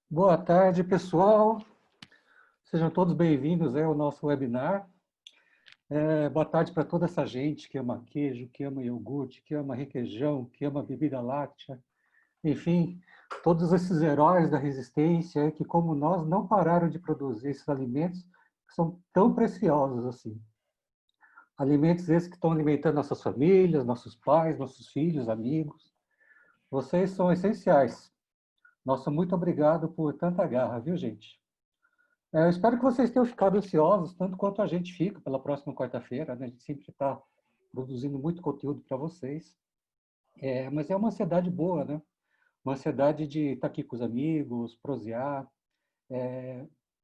Boa tarde, pessoal. Sejam todos bem-vindos ao nosso webinar. Boa tarde para toda essa gente que ama queijo, que ama iogurte, que ama requeijão, que ama bebida láctea. Enfim, todos esses heróis da resistência que, como nós, não pararam de produzir esses alimentos que são tão preciosos assim. Alimentos esses que estão alimentando nossas famílias, nossos pais, nossos filhos, amigos. Vocês são essenciais. Nosso muito obrigado por tanta garra, viu, gente? Eu espero que vocês tenham ficado ansiosos, tanto quanto a gente fica pela próxima quarta-feira, né? A gente sempre está produzindo muito conteúdo para vocês. Mas é uma ansiedade boa, né? Uma ansiedade de estar aqui com os amigos, prosear,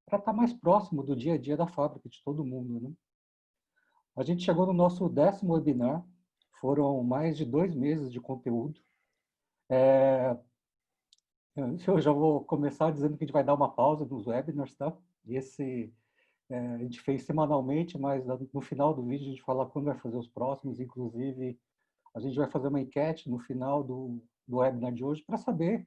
para estar mais próximo do dia a dia da fábrica de todo mundo, né? A gente chegou no nosso 10º webinar, foram mais de 2 meses de conteúdo. Eu já vou começar dizendo que a gente vai dar uma pausa nos webinars, tá? A gente fez semanalmente, mas no final do vídeo a gente fala quando vai fazer os próximos. Inclusive, a gente vai fazer uma enquete no final do webinar de hoje para saber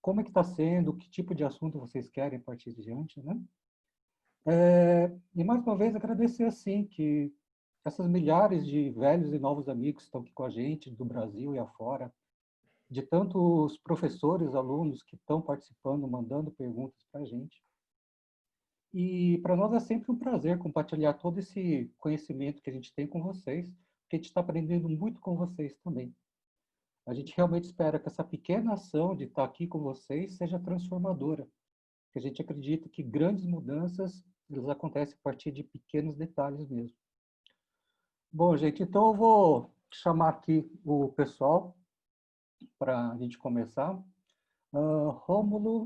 como é que está sendo, que tipo de assunto vocês querem a partir de diante, né? E mais uma vez agradecer assim que essas milhares de velhos e novos amigos que estão aqui com a gente, do Brasil e afora, de tantos professores, alunos que estão participando, mandando perguntas para a gente. E para nós é sempre um prazer compartilhar todo esse conhecimento que a gente tem com vocês, porque a gente está aprendendo muito com vocês também. A gente realmente espera que essa pequena ação de estar aqui com vocês seja transformadora, porque a gente acredita que grandes mudanças elas acontecem a partir de pequenos detalhes mesmo. Bom, gente, então eu vou chamar aqui o pessoal para a gente começar. Rômulo,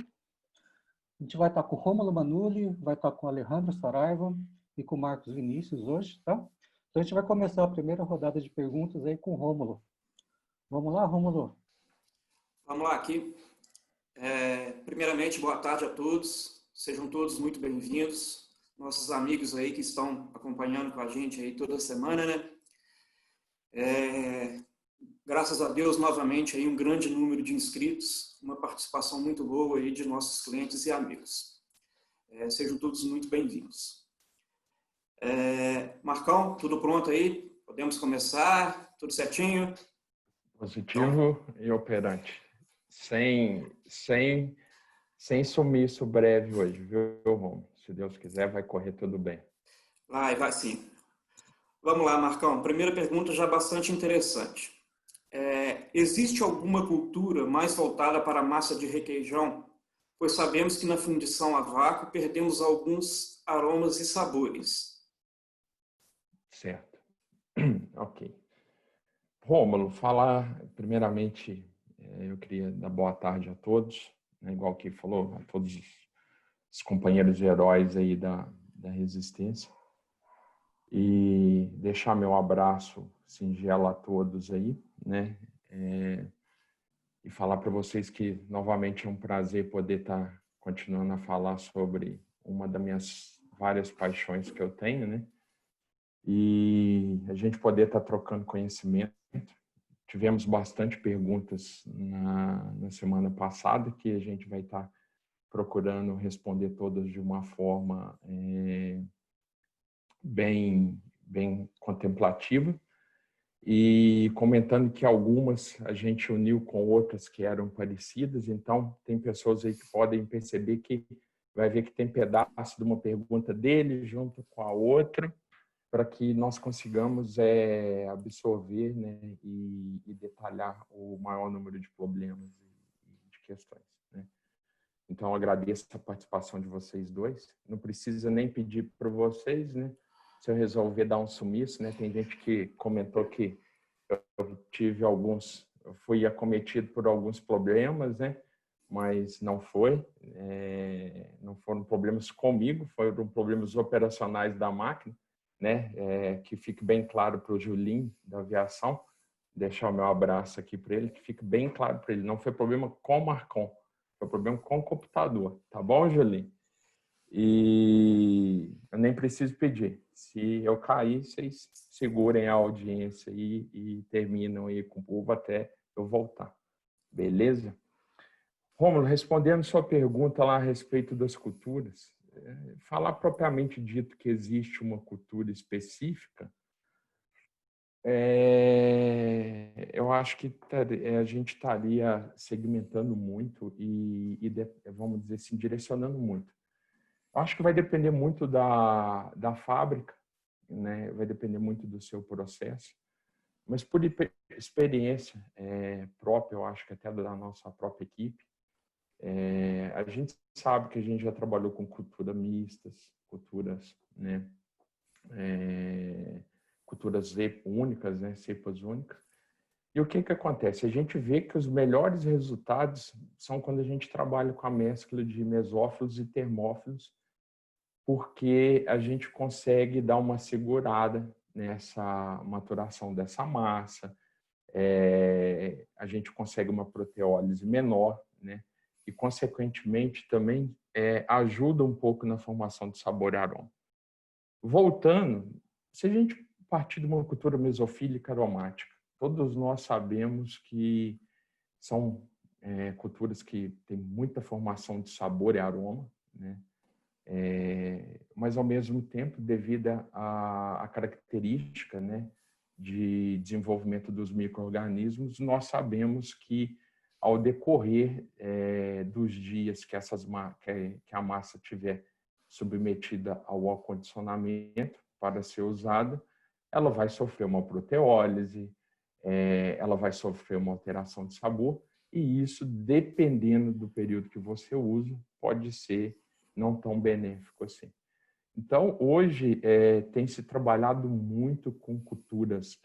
a gente vai estar com o Rômulo Manuli, vai estar com o Alejandro Saraiva e com o Marcos Vinícius hoje, tá? Então a gente vai começar a primeira rodada de perguntas aí com o Rômulo. Vamos lá, Rômulo? Vamos lá aqui. Primeiramente, boa tarde a todos. Sejam todos muito bem-vindos. Nossos amigos aí que estão acompanhando com a gente aí toda semana, né? Graças a Deus, novamente, aí um grande número de inscritos, uma participação muito boa aí de nossos clientes e amigos. Sejam todos muito bem-vindos. Marcão, tudo pronto aí? Podemos começar? Tudo certinho? Positivo e operante. Sem sumiço breve hoje, viu, Romo? Se Deus quiser, vai correr tudo bem. Vai sim. Vamos lá, Marcão. Primeira pergunta já bastante interessante. Existe alguma cultura mais voltada para a massa de requeijão? Pois sabemos que na fundição a vácuo perdemos alguns aromas e sabores. Certo. Ok. Rômulo, falar primeiramente, eu queria dar boa tarde a todos, né, igual que falou, a todos os companheiros e heróis aí da resistência. E deixar meu abraço singelo a todos aí, né? E falar para vocês que novamente é um prazer poder estar continuando a falar sobre uma das minhas várias paixões que eu tenho, né? E a gente poder estar trocando conhecimento. Tivemos bastante perguntas na semana passada que a gente vai estar procurando responder todas de uma forma bem contemplativa. E comentando que algumas a gente uniu com outras que eram parecidas, então tem pessoas aí que podem perceber que vai ver que tem pedaço de uma pergunta dele junto com a outra, para que nós consigamos absorver, né, e detalhar o maior número de problemas e de questões, né? Então, eu agradeço a participação de vocês dois. Não precisa nem pedir para vocês, né? Se eu resolver dar um sumiço, né? Tem gente que comentou que eu fui acometido por alguns problemas, né? Mas não foi, não foram problemas comigo, foram problemas operacionais da máquina, né? Que fique bem claro para o Julinho da aviação, deixar o meu abraço aqui para ele, que fique bem claro para ele, não foi problema com o Marcon, foi problema com o computador, tá bom, Julinho? E eu nem preciso pedir. Se eu cair, vocês segurem a audiência e terminam aí com o povo até eu voltar. Beleza? Rômulo, respondendo sua pergunta lá a respeito das culturas, falar propriamente dito que existe uma cultura específica, eu acho que a gente estaria segmentando muito vamos dizer assim, direcionando muito. Eu acho que vai depender muito da fábrica, né? Vai depender muito do seu processo, mas por experiência própria, eu acho que até da nossa própria equipe, a gente sabe que a gente já trabalhou com culturas mistas, culturas, né? Culturas únicas, né? Cepas únicas. E o que acontece? A gente vê que os melhores resultados são quando a gente trabalha com a mescla de mesófilos e termófilos, porque a gente consegue dar uma segurada nessa maturação dessa massa, a gente consegue uma proteólise menor, né? E, consequentemente, também ajuda um pouco na formação de sabor e aroma. Voltando, se a gente partir de uma cultura mesofílica aromática, todos nós sabemos que são culturas que têm muita formação de sabor e aroma, né? Mas, ao mesmo tempo, devido à característica, né, de desenvolvimento dos micro-organismos, nós sabemos que, ao decorrer dos dias que a massa tiver submetida ao acondicionamento para ser usada, ela vai sofrer uma proteólise, ela vai sofrer uma alteração de sabor, e isso, dependendo do período que você usa, pode ser não tão benéfico assim. Então, hoje, tem se trabalhado muito com culturas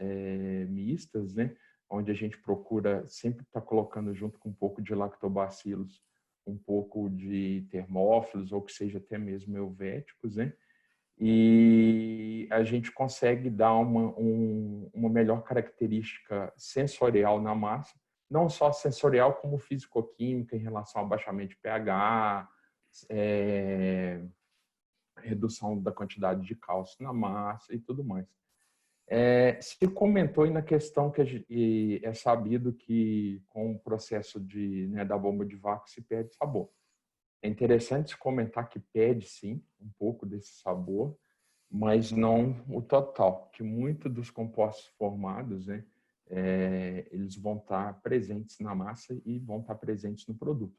mistas, né? Onde a gente procura sempre estar colocando junto com um pouco de lactobacilos, um pouco de termófilos, ou que seja até mesmo helvéticos, né? E a gente consegue dar uma melhor característica sensorial na massa, não só sensorial, como físico-química em relação ao abaixamento de pH, redução da quantidade de cálcio na massa e tudo mais. Se comentou aí na questão que é sabido que com o processo da bomba de vácuo se perde sabor. É interessante se comentar que perde sim um pouco desse sabor, mas não o total, que muitos dos compostos formados, né, eles vão estar presentes na massa e vão estar presentes no produto.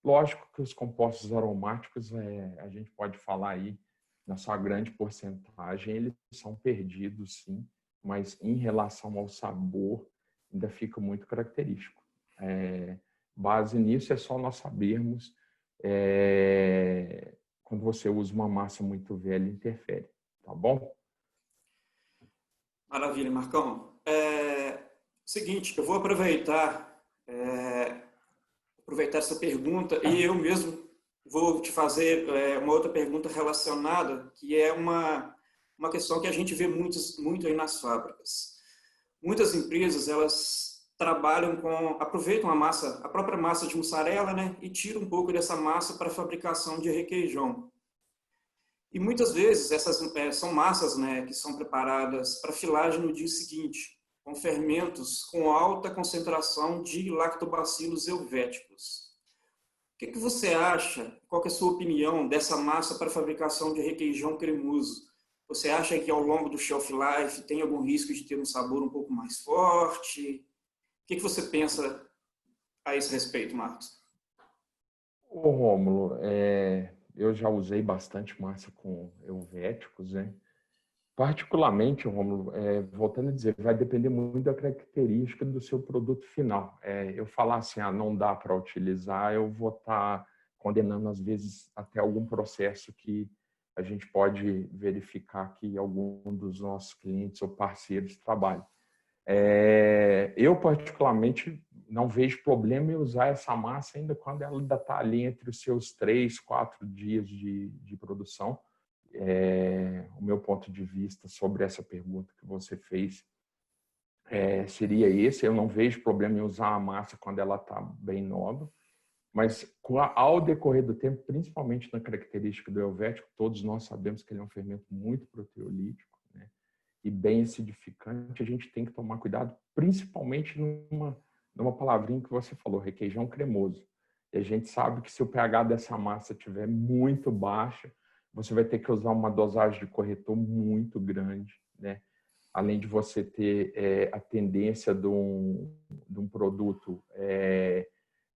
Lógico que os compostos aromáticos, a gente pode falar aí, na sua grande porcentagem, eles são perdidos, sim, mas em relação ao sabor, ainda fica muito característico. Base nisso é só nós sabermos quando você usa uma massa muito velha, interfere, tá bom? Maravilha, Marcão. Seguinte, eu vou aproveitar essa pergunta e eu mesmo vou te fazer uma outra pergunta relacionada, que é uma questão que a gente vê muito aí nas fábricas. Muitas empresas, elas aproveitam a própria massa de mussarela, né, e tiram um pouco dessa massa para a fabricação de requeijão. E muitas vezes essas são massas, né, que são preparadas para filagem no dia seguinte, com fermentos com alta concentração de lactobacilos helvéticos. O que você acha? Qual que é a sua opinião dessa massa para fabricação de requeijão cremoso? Você acha que ao longo do shelf life tem algum risco de ter um sabor um pouco mais forte? O que você pensa a esse respeito, Marcos? Ô, Rômulo, eu já usei bastante massa com helvéticos, né? Particularmente, Rômulo, voltando a dizer, vai depender muito da característica do seu produto final. Eu falar assim, não dá para utilizar, eu vou estar condenando, às vezes, até algum processo que a gente pode verificar que algum dos nossos clientes ou parceiros trabalha. Eu, particularmente, não vejo problema em usar essa massa ainda quando ela ainda está ali entre os seus 3, 4 dias de produção. O meu ponto de vista sobre essa pergunta que você fez seria esse. Eu não vejo problema em usar a massa quando ela está bem nova, mas ao decorrer do tempo, principalmente na característica do helvético, todos nós sabemos que ele é um fermento muito proteolítico, né, e bem acidificante. A gente tem que tomar cuidado, principalmente numa palavrinha que você falou, requeijão cremoso. E a gente sabe que se o pH dessa massa estiver muito baixo, você vai ter que usar uma dosagem de corretor muito grande, né? Além de você ter a tendência de um produto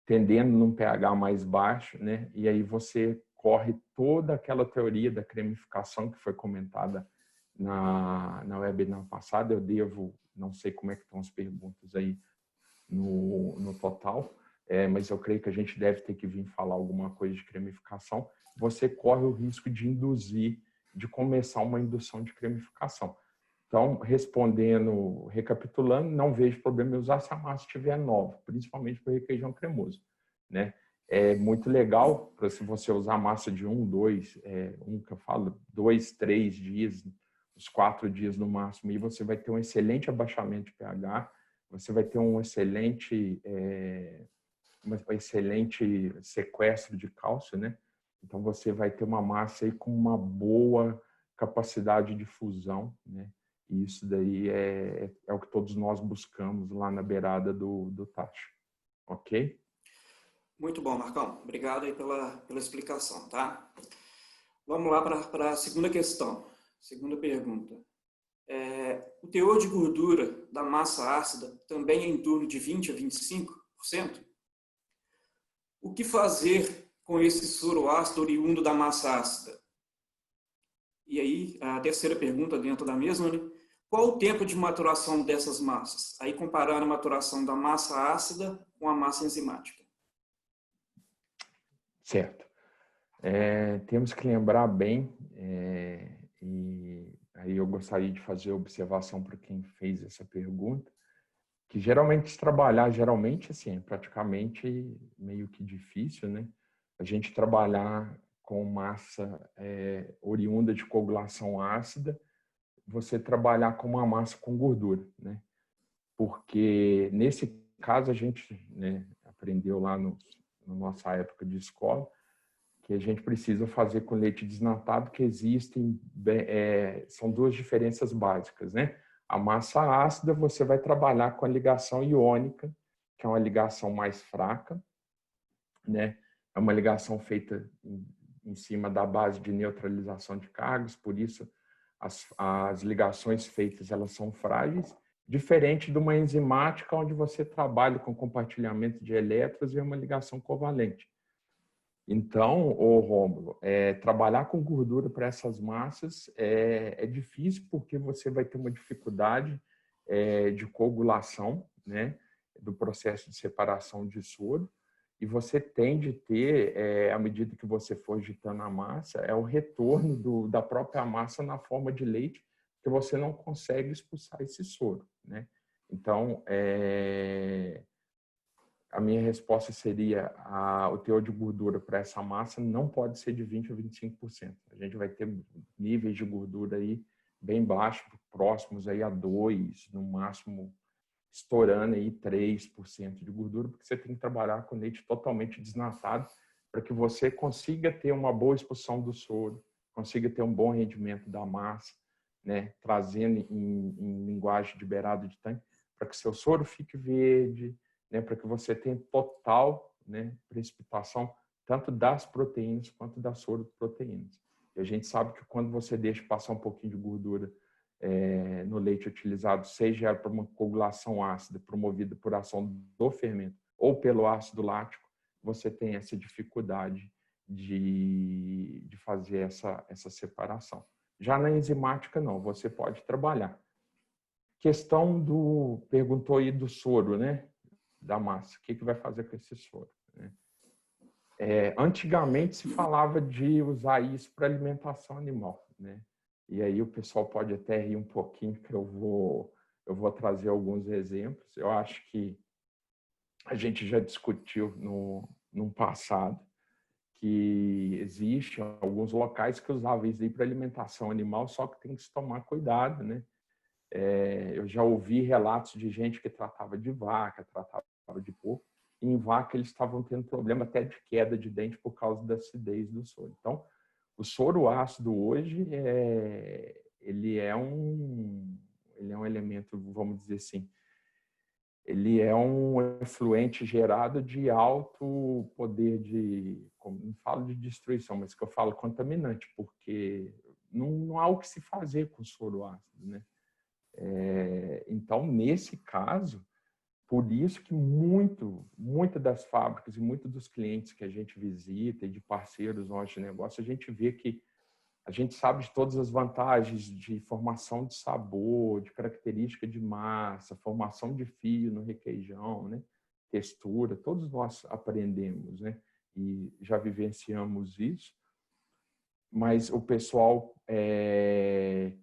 tendendo num pH mais baixo, né? E aí você corre toda aquela teoria da cremificação que foi comentada na webinar passada. Eu não sei como é que estão as perguntas aí no total, mas eu creio que a gente deve ter que vir falar alguma coisa de cremificação. Você corre o risco de começar uma indução de cremificação. Então, recapitulando, não vejo problema em usar se a massa estiver nova, principalmente para requeijão cremoso, né? É muito legal para se você usar massa de 2, 3 dias, uns 4 dias no máximo, e você vai ter um excelente abaixamento de pH, você vai ter um excelente sequestro de cálcio, né? Então, você vai ter uma massa aí com uma boa capacidade de fusão, né? E isso daí é o que todos nós buscamos lá na beirada do tacho. Ok? Muito bom, Marcão. Obrigado aí pela explicação, tá? Vamos lá para a segunda questão. Segunda pergunta. O teor de gordura da massa ácida também é em torno de 20 a 25%? O que fazer com esse soro ácido oriundo da massa ácida? E aí, a terceira pergunta dentro da mesma, né? Qual o tempo de maturação dessas massas? Aí comparando a maturação da massa ácida com a massa enzimática. Certo. Temos que lembrar bem, e aí eu gostaria de fazer observação para quem fez essa pergunta, que geralmente assim, é praticamente meio que difícil, né? A gente trabalhar com massa oriunda de coagulação ácida, você trabalhar com uma massa com gordura, né? Porque nesse caso a gente, né, aprendeu lá na nossa época de escola que a gente precisa fazer com leite desnatado, que são duas diferenças básicas, né? A massa ácida você vai trabalhar com a ligação iônica, que é uma ligação mais fraca, né? É uma ligação feita em cima da base de neutralização de cargas, por isso as ligações feitas elas são frágeis, diferente de uma enzimática onde você trabalha com compartilhamento de elétrons e é uma ligação covalente. Então, Rômulo, trabalhar com gordura para essas massas é difícil porque você vai ter uma dificuldade de coagulação, né, do processo de separação de soro, e você tende a ter, à medida que você for agitando a massa, o retorno da própria massa na forma de leite, que você não consegue expulsar esse soro, né? Então, a minha resposta seria o teor de gordura para essa massa não pode ser de 20% a 25%. A gente vai ter níveis de gordura aí bem baixos, próximos aí a 2%, no máximo estourando aí 3% de gordura, porque você tem que trabalhar com leite totalmente desnatado para que você consiga ter uma boa expulsão do soro, consiga ter um bom rendimento da massa, né, trazendo em linguagem de beirada de tanque, para que seu soro fique verde, né, para que você tenha total, né, precipitação tanto das proteínas quanto das soroproteínas. E a gente sabe que quando você deixa passar um pouquinho de gordura no leite utilizado, seja para uma coagulação ácida promovida por ação do fermento ou pelo ácido lático, você tem essa dificuldade de fazer essa separação. Já na enzimática, não, você pode trabalhar. Perguntou aí do soro, né? Da massa. O que vai fazer com esse soro? Né? Antigamente se falava de usar isso para alimentação animal, né? E aí o pessoal pode até rir um pouquinho, que eu vou trazer alguns exemplos. Eu acho que a gente já discutiu no passado que existem alguns locais que usavam isso aí para alimentação animal, só que tem que se tomar cuidado, né? Eu já ouvi relatos de gente que tratava de vaca, tratava de porco, e em vaca eles estavam tendo problema até de queda de dente por causa da acidez do soro. Então, o soro ácido hoje ele é um elemento, vamos dizer assim, ele é um efluente gerado de alto poder de, não falo de destruição, mas que eu falo contaminante, porque não há o que se fazer com soro ácido, né? Então, nesse caso, por isso que muitas das fábricas e muitos dos clientes que a gente visita e de parceiros nossos de negócio, a gente vê que a gente sabe de todas as vantagens de formação de sabor, de característica de massa, formação de fio no requeijão, né? Textura, todos nós aprendemos, né? E já vivenciamos isso. Mas o pessoal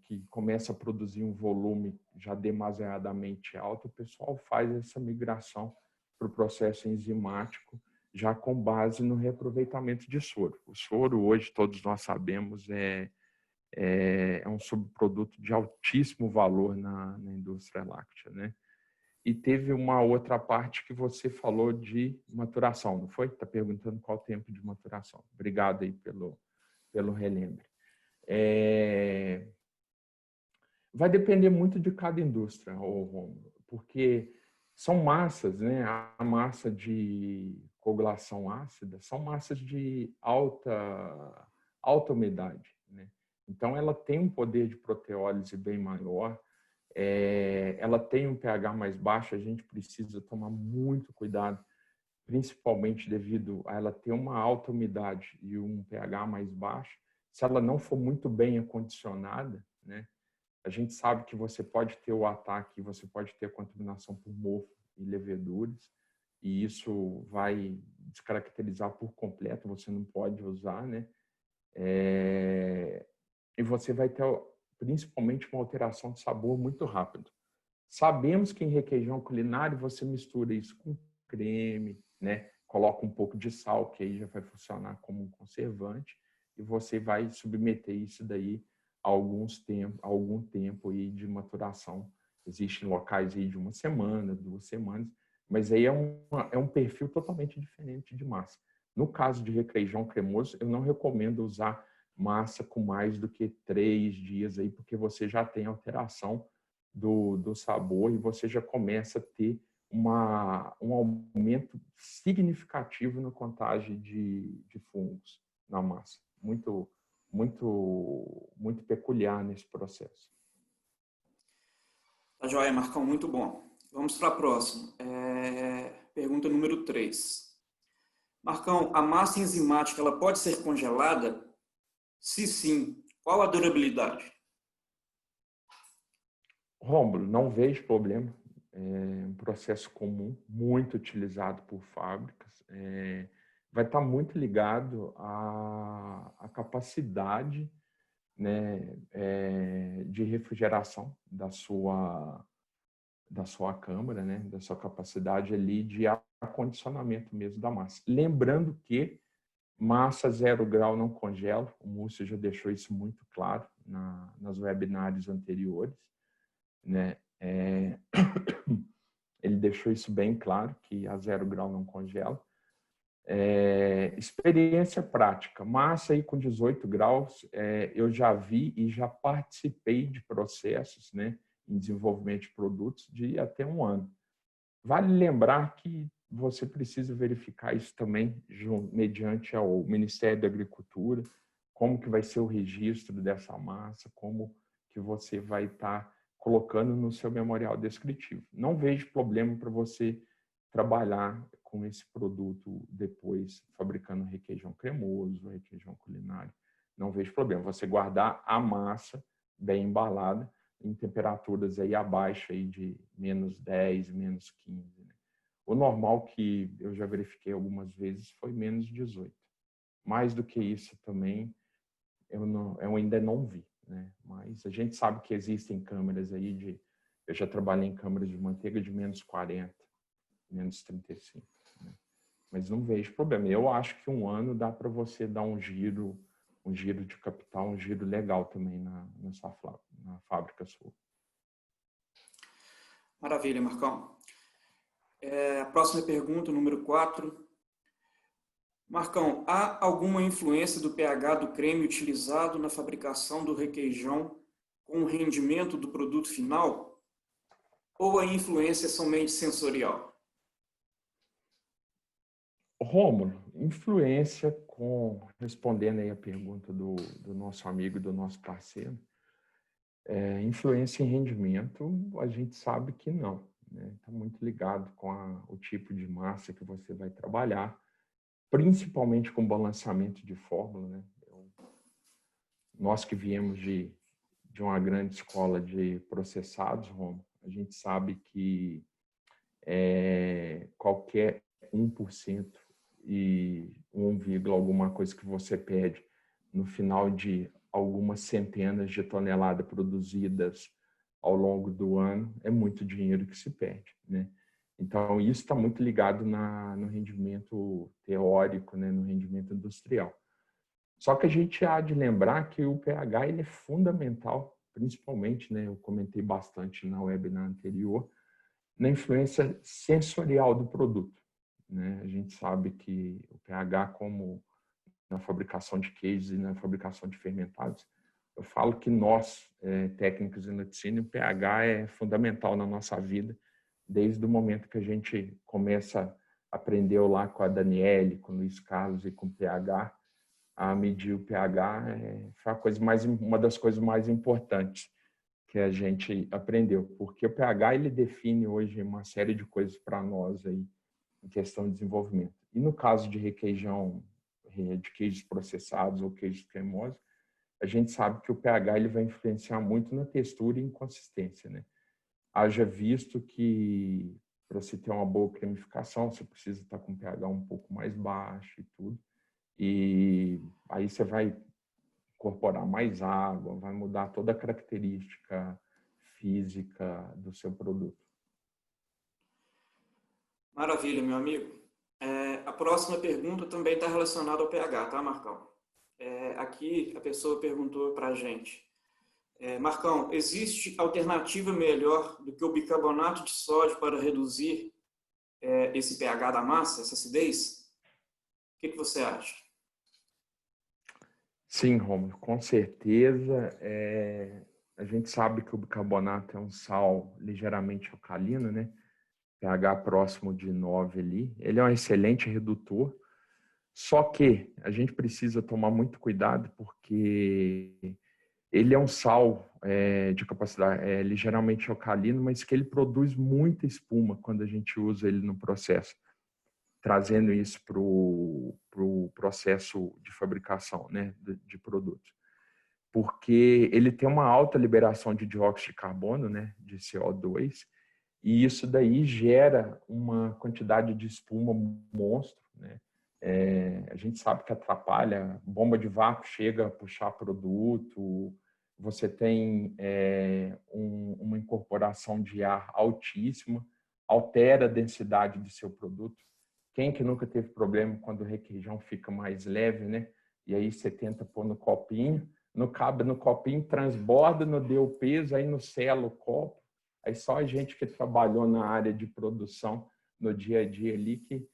que começa a produzir um volume já demasiadamente alto, o pessoal faz essa migração para o processo enzimático, já com base no reaproveitamento de soro. O soro, hoje, todos nós sabemos, é um subproduto de altíssimo valor na indústria láctea, né? E teve uma outra parte que você falou de maturação, não foi? Está perguntando qual o tempo de maturação. Obrigado aí pelo relembre. Vai depender muito de cada indústria, Romulo, porque são massas, né? A massa de coagulação ácida são massas de alta umidade, né? Então, ela tem um poder de proteólise bem maior, ela tem um pH mais baixo, a gente precisa tomar muito cuidado, principalmente devido a ela ter uma alta umidade e um pH mais baixo. Se ela não for muito bem acondicionada, né, a gente sabe que você pode ter o ataque, você pode ter a contaminação por mofo e leveduras, e isso vai descaracterizar por completo, você não pode usar, né? E você vai ter principalmente uma alteração de sabor muito rápido. Sabemos que em requeijão culinário você mistura isso com creme, né? Coloca um pouco de sal, que aí já vai funcionar como um conservante, e você vai submeter isso daí a algum tempo aí de maturação. Existem locais aí de 1 semana, 2 semanas, mas aí é um perfil totalmente diferente de massa. No caso de requeijão cremoso, eu não recomendo usar massa com mais do que 3 dias aí, porque você já tem alteração do sabor e você já começa a ter um aumento significativo na contagem de fungos na massa. Muito peculiar nesse processo. Tá joia, Marcão, muito bom. Vamos para a próxima. Pergunta número 3. Marcão, a massa enzimática ela pode ser congelada? Se sim, qual a durabilidade? Rômulo, não vejo problema. É um processo comum, muito utilizado por fábricas. Vai estar muito ligado à capacidade, né, de refrigeração da sua câmara, né, da sua capacidade ali de acondicionamento mesmo da massa. Lembrando que massa 0 grau não congela, o Múcio já deixou isso muito claro nas webinários anteriores, né? Ele deixou isso bem claro, que a 0 grau não congela. Experiência prática, massa aí com 18 graus, eu já vi e já participei de processos, né, em desenvolvimento de produtos de até 1 ano. Vale lembrar que você precisa verificar isso também mediante ao Ministério da Agricultura, como que vai ser o registro dessa massa, como que você vai estar colocando no seu memorial descritivo. Não vejo problema para você trabalhar com esse produto depois, fabricando requeijão cremoso, requeijão culinário. Não vejo problema. Você guardar a massa bem embalada em temperaturas aí abaixo aí de -10, -15. Né? O normal que eu já verifiquei algumas vezes foi -18. Mais do que isso também eu ainda não vi, né? Mas a gente sabe que existem câmeras aí eu já trabalhei em câmeras de manteiga de -40, -35. Né? Mas não vejo problema. Eu acho que 1 ano dá para você dar um giro de capital, um giro legal também na fábrica sua. Maravilha, Marcão. A próxima pergunta, número 4. Marcão, há alguma influência do pH do creme utilizado na fabricação do requeijão com o rendimento do produto final? ou a influência é somente sensorial? Rômulo, influência respondendo aí a pergunta do nosso amigo, do nosso parceiro, influência em rendimento, a gente sabe que não, né? Está muito ligado com o tipo de massa que você vai trabalhar, principalmente com balanceamento de fórmula, né? Nós que viemos de uma grande escola de processados, Rômulo, a gente sabe que qualquer 1% e 1, alguma coisa que você perde no final de algumas centenas de toneladas produzidas ao longo do ano, é muito dinheiro que se perde, né? Então, isso está muito ligado no rendimento teórico, né? No rendimento industrial. Só que a gente há de lembrar que o pH ele é fundamental, principalmente, né? Eu comentei bastante na webinar anterior, na influência sensorial do produto, né? A gente sabe que o pH, como na fabricação de queijos e na fabricação de fermentados, eu falo que nós, técnicos em laticínio, o pH é fundamental na nossa vida, desde o momento que a gente começa a aprender lá com a Daniele, com o Luiz Carlos e com o pH, a medir o pH foi uma das coisas mais importantes que a gente aprendeu, porque o pH ele define hoje uma série de coisas para nós aí em questão de desenvolvimento. E no caso de requeijão, de queijos processados ou queijos cremosos, a gente sabe que o pH ele vai influenciar muito na textura e em consistência, né? Haja visto que para se ter uma boa cremificação, você precisa estar com pH um pouco mais baixo e tudo. E aí você vai incorporar mais água, vai mudar toda a característica física do seu produto. Maravilha, meu amigo. A próxima pergunta também está relacionada ao pH, tá, Marcão? Aqui a pessoa perguntou para a gente. Marcão, existe alternativa melhor do que o bicarbonato de sódio para reduzir esse pH da massa, essa acidez? O que você acha? Sim, Romulo, com certeza. A gente sabe que o bicarbonato é um sal ligeiramente alcalino, né? pH próximo de 9 ali. Ele é um excelente redutor, só que a gente precisa tomar muito cuidado porque ele é um sal de capacidade ligeiramente alcalino, mas que ele produz muita espuma quando a gente usa ele no processo, trazendo isso para o processo de fabricação, né, de produtos. Porque ele tem uma alta liberação de dióxido de carbono, né, de CO2, e isso daí gera uma quantidade de espuma monstro, né? A gente sabe que atrapalha, bomba de vácuo chega a puxar produto, você tem uma incorporação de ar altíssima, altera a densidade do seu produto. Quem que nunca teve problema quando o requeijão fica mais leve, né? E aí você tenta pôr no copinho, não cabe no copinho, transborda, não deu peso, aí não sela o copo. Aí só a gente que trabalhou na área de produção no dia a dia ali que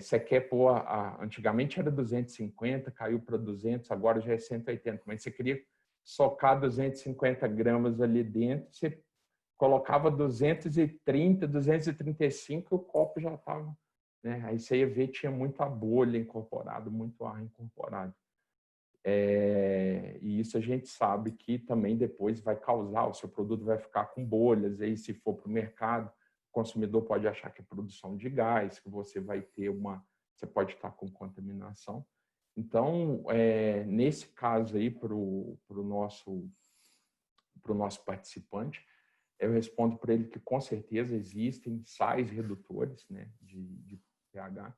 você quer pôr, antigamente era 250, caiu para 200, agora já é 180, mas você queria socar 250 gramas ali dentro, você colocava 230, 235, o copo já estava, né? Aí você ia ver, tinha muita bolha incorporada, muito ar incorporado. E isso a gente sabe que também depois vai causar, o seu produto vai ficar com bolhas, aí se for para o mercado, o consumidor pode achar que é produção de gás, que você vai ter você pode estar com contaminação. Então, nesse caso aí, para o nosso participante, eu respondo para ele que com certeza existem sais redutores, né, de pH,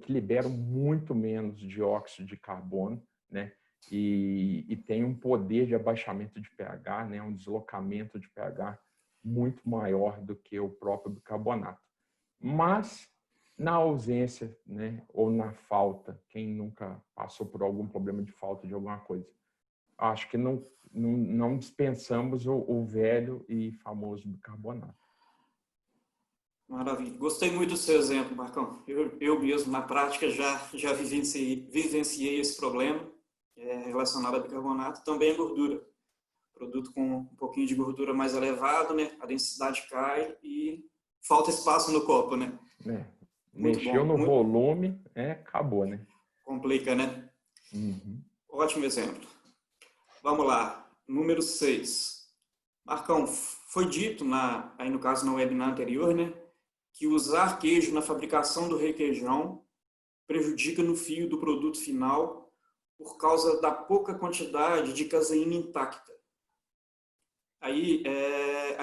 que liberam muito menos dióxido de carbono, né, e tem um poder de abaixamento de pH, né, um deslocamento de pH muito maior do que o próprio bicarbonato. Mas, na ausência, né, ou na falta, quem nunca passou por algum problema de falta de alguma coisa, acho que não dispensamos o velho e famoso bicarbonato. Maravilha. Gostei muito do seu exemplo, Marcão. Eu mesmo, na prática, já vivenciei esse problema relacionado a bicarbonato, também a gordura. Produto com um pouquinho de gordura mais elevado, né? A densidade cai e falta espaço no copo, né? Muito Mexeu bom. no volume, acabou, né? Complica, né? Uhum. Ótimo exemplo. Vamos lá. Número 6. Marcão, foi dito, aí no caso no webinar anterior, né? Que usar queijo na fabricação do requeijão prejudica no fio do produto final por causa da pouca quantidade de caseína intacta. Aí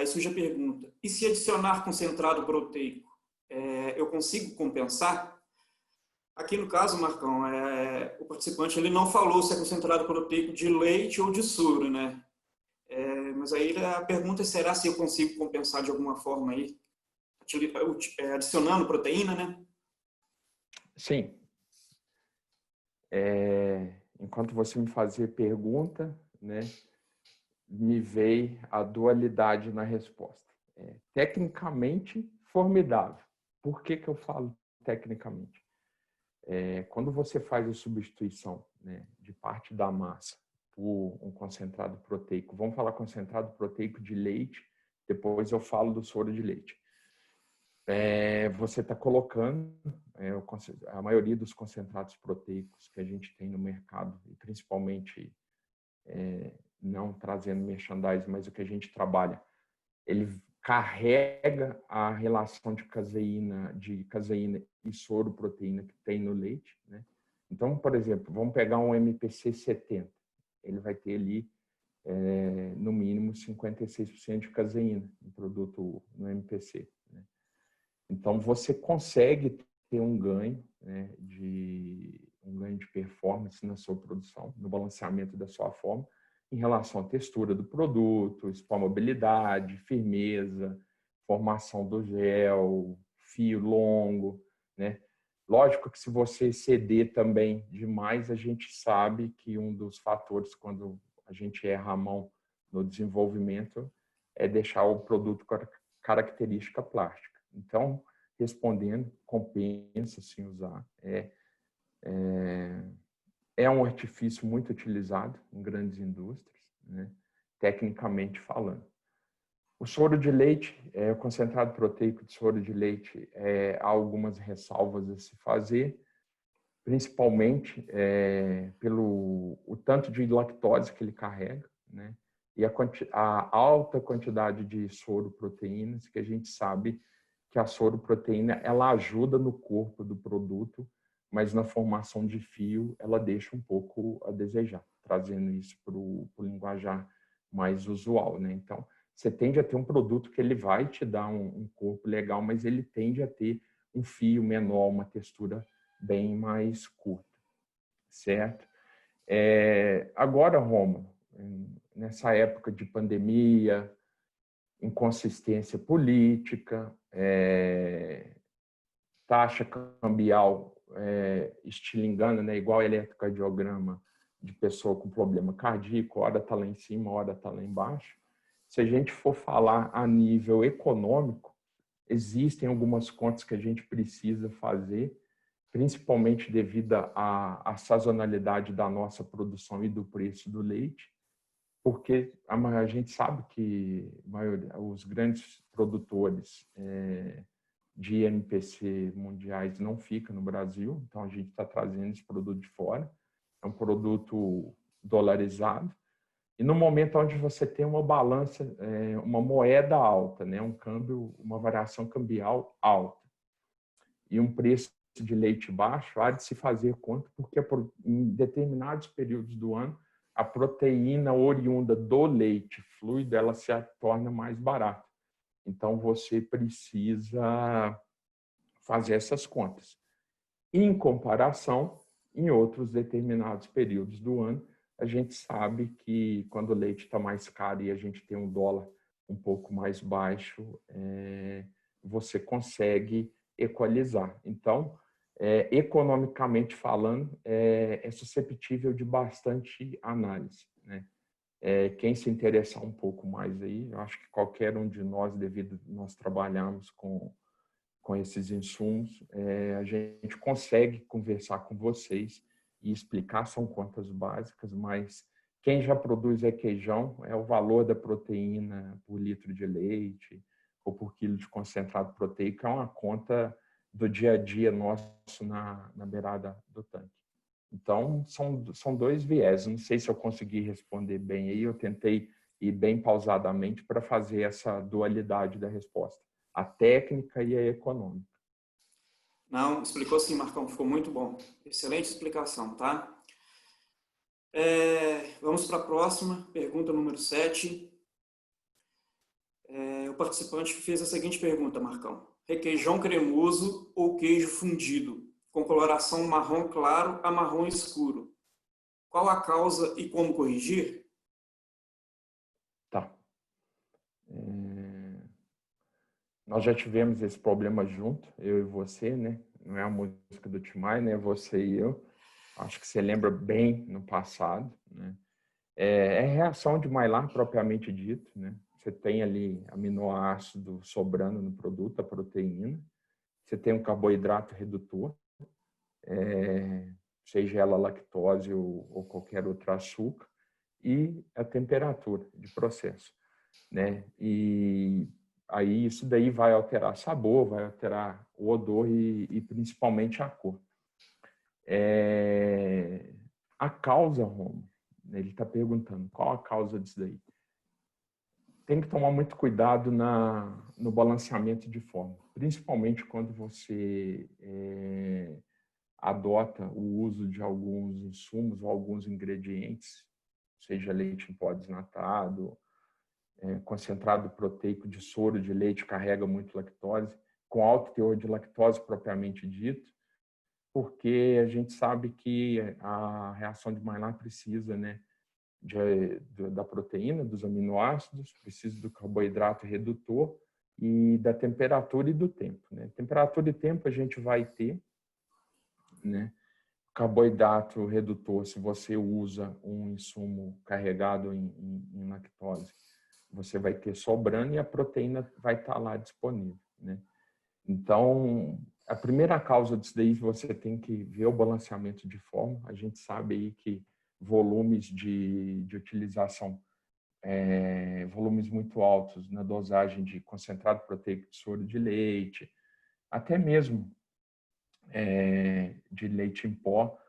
surge a pergunta, e se adicionar concentrado proteico, eu consigo compensar? Aqui no caso, Marcão, o participante ele não falou se é concentrado proteico de leite ou de soro, né? Mas aí a pergunta será se eu consigo compensar de alguma forma aí, adicionando proteína, né? Sim. Enquanto você me fazia pergunta, né, me veio a dualidade na resposta. Tecnicamente, formidável. Por que eu falo tecnicamente? Quando você faz a substituição, né, de parte da massa por um concentrado proteico, vamos falar concentrado proteico de leite, depois eu falo do soro de leite. Você está colocando a maioria dos concentrados proteicos que a gente tem no mercado, e principalmente não trazendo merchandising, mas o que a gente trabalha, ele carrega a relação de caseína e soro proteína que tem no leite, né? Então, por exemplo, vamos pegar um MPC 70, ele vai ter ali no mínimo 56% de caseína no produto no MPC, né? Então, você consegue ter um ganho, né, de performance na sua produção, no balanceamento da sua forma, em relação à textura do produto, espalmabilidade, firmeza, formação do gel, fio longo, né? Lógico que se você exceder também demais, a gente sabe que um dos fatores quando a gente erra a mão no desenvolvimento é deixar o produto com a característica plástica. Então, respondendo, compensa sim usar. É um artifício muito utilizado em grandes indústrias, né? Tecnicamente falando. O soro de leite, o concentrado proteico de soro de leite, há algumas ressalvas a se fazer, principalmente pelo o tanto de lactose que ele carrega, né? E a alta quantidade de soroproteínas, que a gente sabe que a soroproteína ela ajuda no corpo do produto, mas na formação de fio ela deixa um pouco a desejar, trazendo isso para o linguajar mais usual, né? Então, você tende a ter um produto que ele vai te dar um corpo legal, mas ele tende a ter um fio menor, uma textura bem mais curta, certo? Agora, Rômulo, nessa época de pandemia, inconsistência política, taxa cambial estilingando, né, igual eletrocardiograma de pessoa com problema cardíaco, hora está lá em cima, hora está lá embaixo. Se a gente for falar a nível econômico, existem algumas contas que a gente precisa fazer, principalmente devido à sazonalidade da nossa produção e do preço do leite, porque a gente sabe que os grandes produtores de MPC mundiais não ficam no Brasil, então a gente está trazendo esse produto de fora, é um produto dolarizado, e no momento onde você tem uma balança, uma moeda alta, né, um câmbio, uma variação cambial alta, e um preço de leite baixo, há de se fazer conta, porque em determinados períodos do ano, a proteína oriunda do leite fluido, ela se torna mais barata. Então, você precisa fazer essas contas. Em comparação, em outros determinados períodos do ano, a gente sabe que quando o leite está mais caro e a gente tem um dólar um pouco mais baixo, você consegue equalizar. Então, economicamente falando, é susceptível de bastante análise, né? Quem se interessar um pouco mais aí, eu acho que qualquer um de nós, devido nós trabalharmos com esses insumos, a gente consegue conversar com vocês e explicar, são contas básicas, mas Quem já produz requeijão é o valor da proteína por litro de leite ou por quilo de concentrado proteico, é uma conta do dia a dia nosso na beirada do tanque. Então, são dois viés. Não sei se eu consegui responder bem aí, eu tentei ir bem pausadamente para fazer essa dualidade da resposta, a técnica e a econômica. Não, explicou sim, Marcão, ficou muito bom. Excelente explicação, tá? Vamos para a próxima, pergunta número 7. O participante fez a seguinte pergunta, Marcão. Requeijão cremoso ou queijo fundido, com coloração marrom claro a marrom escuro. Qual a causa e como corrigir? Tá. Nós já tivemos esse problema junto, eu e você, né? Não é a música do Tim Maia, né? Você e eu. Acho que você lembra bem no passado, né? É reação de Maillard propriamente dito, né? Você tem ali aminoácido sobrando no produto, a proteína. Você tem um carboidrato redutor, seja ela lactose ou qualquer outro açúcar, e a temperatura de processo, né? E aí isso daí vai alterar sabor, vai alterar o odor e principalmente a cor. A causa, Romo, ele está perguntando qual a causa disso daí. Tem que tomar muito cuidado no balanceamento de forma, principalmente quando você adota o uso de alguns insumos ou alguns ingredientes, seja leite em pó desnatado, concentrado proteico de soro de leite carrega muito lactose, com alto teor de lactose propriamente dito, porque a gente sabe que a reação de Maillard precisa, né, da proteína, dos aminoácidos, precisa do carboidrato redutor e da temperatura e do tempo, né? Temperatura e tempo a gente vai ter, né? Carboidrato redutor, se você usa um insumo carregado em lactose, você vai ter sobrando e a proteína vai estar lá disponível, né? Então, a primeira causa disso daí, você tem que ver o balanceamento de forma. A gente sabe aí que volumes de utilização, volumes muito altos na dosagem de concentrado proteico de soro de leite, até mesmo de leite em pó,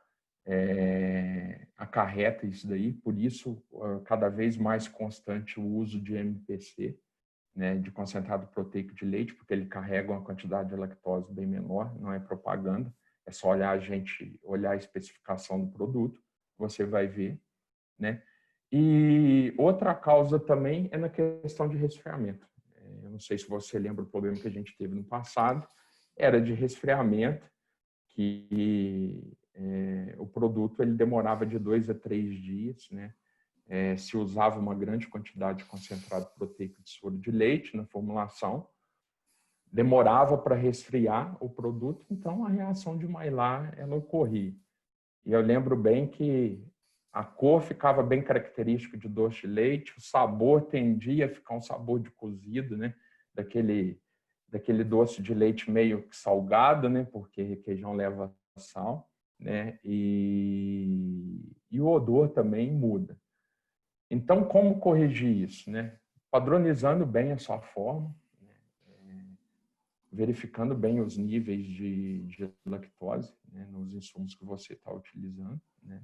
acarreta isso daí. Por isso, cada vez mais constante o uso de MPC, né, de concentrado proteico de leite, porque ele carrega uma quantidade de lactose bem menor, não é propaganda, é só olhar a especificação do produto, você vai ver, né? E outra causa também é na questão de resfriamento. Eu não sei se você lembra o problema que a gente teve no passado, era de resfriamento, que o produto ele demorava de 2 a 3 dias, né? Se usava uma grande quantidade de concentrado proteico de soro de leite na formulação, demorava para resfriar o produto, então a reação de Maillard ela ocorria. E eu lembro bem que a cor ficava bem característica de doce de leite, o sabor tendia a ficar um sabor de cozido, né? Daquele doce de leite meio que salgado, né? Porque requeijão leva sal, né? E o odor também muda. Então, como corrigir isso, né? Padronizando bem a sua forma, né? Verificando bem os níveis de lactose, né? Nos insumos que você está utilizando, né?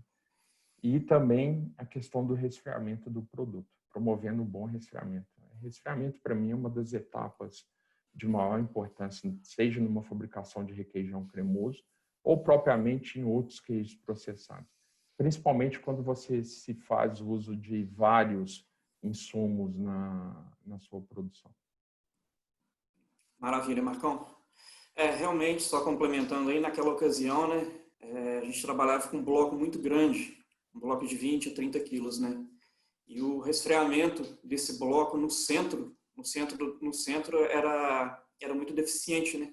E também a questão do resfriamento do produto, promovendo um bom resfriamento. Resfriamento, para mim, é uma das etapas de maior importância, seja numa fabricação de requeijão cremoso ou propriamente em outros queijos processados. Principalmente quando você se faz uso de vários insumos na sua produção. Maravilha, Marcão. Realmente, só complementando aí, naquela ocasião, né, a gente trabalhava com um bloco muito grande, um bloco de 20 a 30 quilos, né? E o resfriamento desse bloco no centro era muito deficiente, né?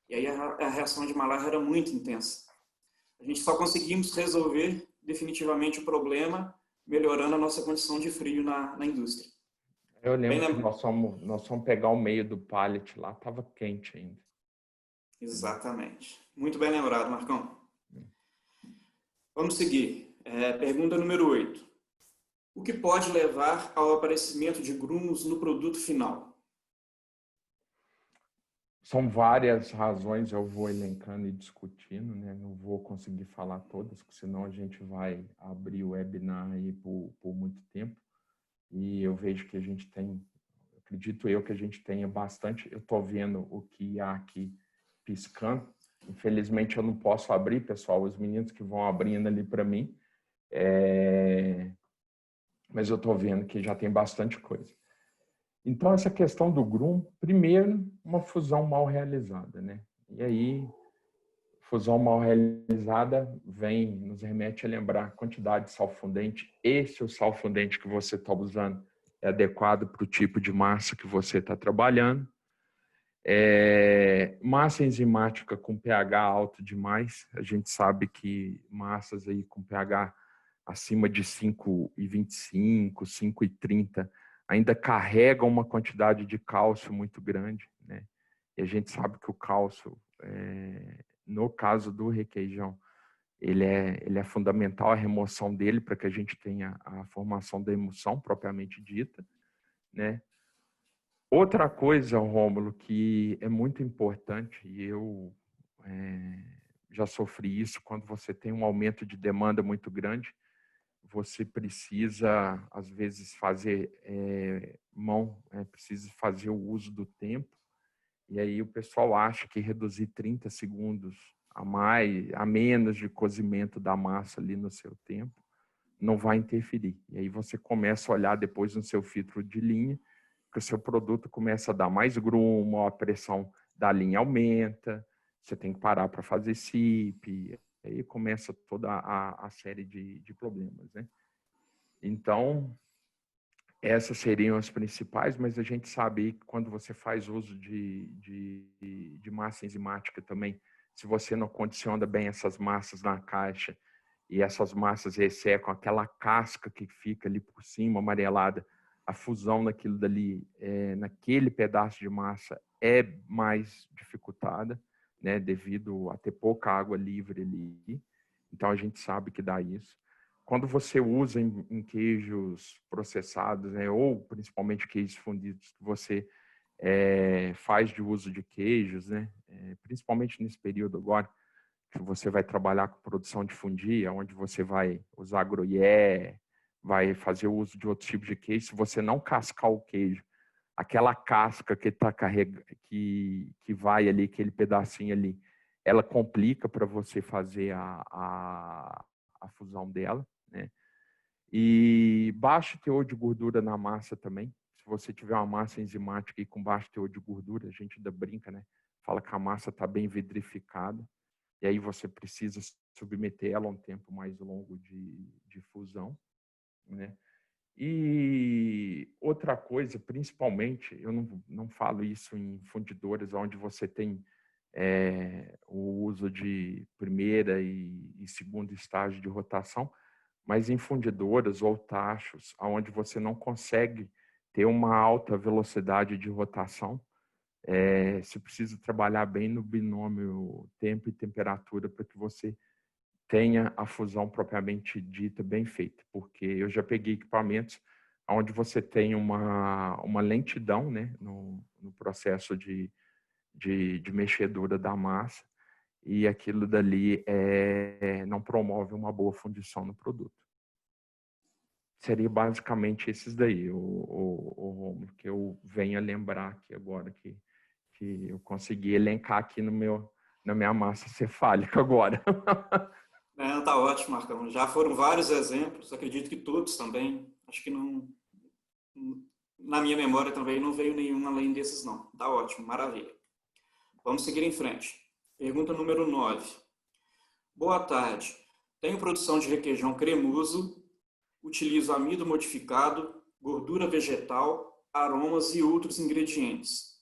E aí a reação de Maillard era muito intensa. A gente só conseguimos resolver definitivamente o problema melhorando a nossa condição de frio na indústria. Eu lembro que nós fomos pegar o meio do pallet lá, estava quente ainda. Exatamente. Muito bem lembrado, Marcão. Vamos seguir. Pergunta número 8. o que pode levar ao aparecimento de grumos no produto final? São várias razões, eu vou elencando e discutindo, né? Não vou conseguir falar todas, porque senão a gente vai abrir o webinar aí por muito tempo. E eu vejo que a gente tem, acredito eu que a gente tenha bastante, eu estou vendo o que há aqui piscando. Infelizmente eu não posso abrir, pessoal, os meninos que vão abrindo ali para mim. Mas eu estou vendo que já tem bastante coisa. Então, essa questão do GRUM, primeiro, uma fusão mal realizada, né? E aí, fusão mal realizada nos remete a lembrar a quantidade de sal fundente. Esse é o sal fundente que você está usando, é adequado para o tipo de massa que você está trabalhando. Massa enzimática com pH alto demais, a gente sabe que massas aí com pH acima de 5,25, 5,30, ainda carregam uma quantidade de cálcio muito grande, né? E a gente sabe que o cálcio, no caso do requeijão, ele é fundamental a remoção dele para que a gente tenha a formação da emulsão propriamente dita, né? Outra coisa, Rômulo, que é muito importante, e eu já sofri isso, quando você tem um aumento de demanda muito grande, você precisa, às vezes, fazer precisa fazer o uso do tempo, e aí o pessoal acha que reduzir 30 segundos a menos de cozimento da massa ali no seu tempo, não vai interferir. E aí você começa a olhar depois no seu filtro de linha, que o seu produto começa a dar mais grumo, a pressão da linha aumenta, você tem que parar para fazer SIP, aí começa toda a série de problemas, né? Então, essas seriam as principais, mas a gente sabe que quando você faz uso de massa enzimática também, se você não condiciona bem essas massas na caixa e essas massas ressecam aquela casca que fica ali por cima, amarelada, a fusão naquilo dali, naquele pedaço de massa é mais dificultada, né, devido a ter pouca água livre ali. Então, a gente sabe que dá isso. Quando você usa em queijos processados, né, ou principalmente queijos fundidos, que você faz de uso de queijos, né, principalmente nesse período agora, que você vai trabalhar com produção de fundia, onde você vai usar gruyère, vai fazer o uso de outros tipos de queijo. Se você não cascar o queijo, aquela casca que tá que vai ali, aquele pedacinho ali, ela complica para você fazer a fusão dela, né? E baixo teor de gordura na massa também. Se você tiver uma massa enzimática e com baixo teor de gordura, a gente ainda brinca, né? Fala que a massa está bem vidrificada. E aí você precisa submeter ela a um tempo mais longo de fusão, né? E outra coisa, principalmente, eu não falo isso em fundidoras onde você tem o uso de primeira e segundo estágio de rotação, mas em fundidoras ou tachos, onde você não consegue ter uma alta velocidade de rotação, você precisa trabalhar bem no binômio tempo e temperatura para que você tenha a fusão propriamente dita bem feita, porque eu já peguei equipamentos onde você tem uma lentidão, né, no processo de mexedura da massa, e aquilo dali não promove uma boa fundição no produto. Seria basicamente esses daí, o Romulo, que eu venho a lembrar aqui agora, que eu consegui elencar aqui na minha massa cefálica agora. Tá ótimo, Marcão. Já foram vários exemplos, acredito que todos também. Acho que não, na minha memória também não veio nenhum além desses, não. Tá ótimo, maravilha. Vamos seguir em frente. Pergunta número 9. Boa tarde. Tenho produção de requeijão cremoso, utilizo amido modificado, gordura vegetal, aromas e outros ingredientes.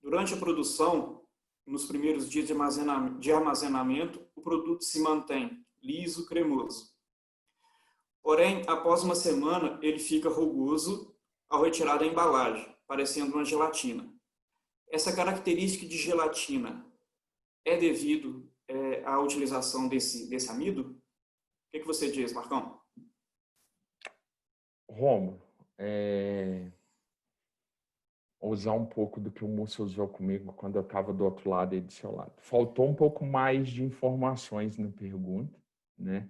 Durante a produção, nos primeiros dias de armazenamento, o produto se mantém liso, cremoso. Porém, após uma semana, ele fica rugoso ao retirar da embalagem, parecendo uma gelatina. Essa característica de gelatina é devido à utilização desse amido? O que você diz, Marcão? Rômulo, usar um pouco do que o Múcio usou comigo quando eu estava do outro lado e do seu lado. Faltou um pouco mais de informações na pergunta, né?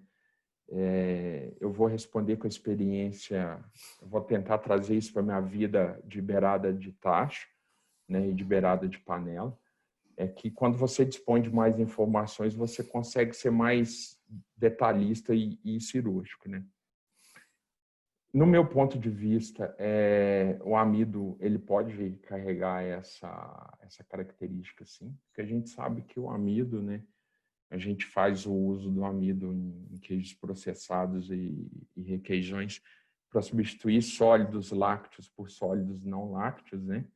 Eu vou responder com a experiência, eu vou tentar trazer isso para a minha vida de beirada de tacho, né, e de beirada de panela. É que quando você dispõe de mais informações, você consegue ser mais detalhista e cirúrgico, né? No meu ponto de vista, o amido ele pode carregar essa característica, sim, porque a gente sabe que o amido, né, a gente faz o uso do amido em queijos processados e requeijões para substituir sólidos lácteos por sólidos não lácteos, né,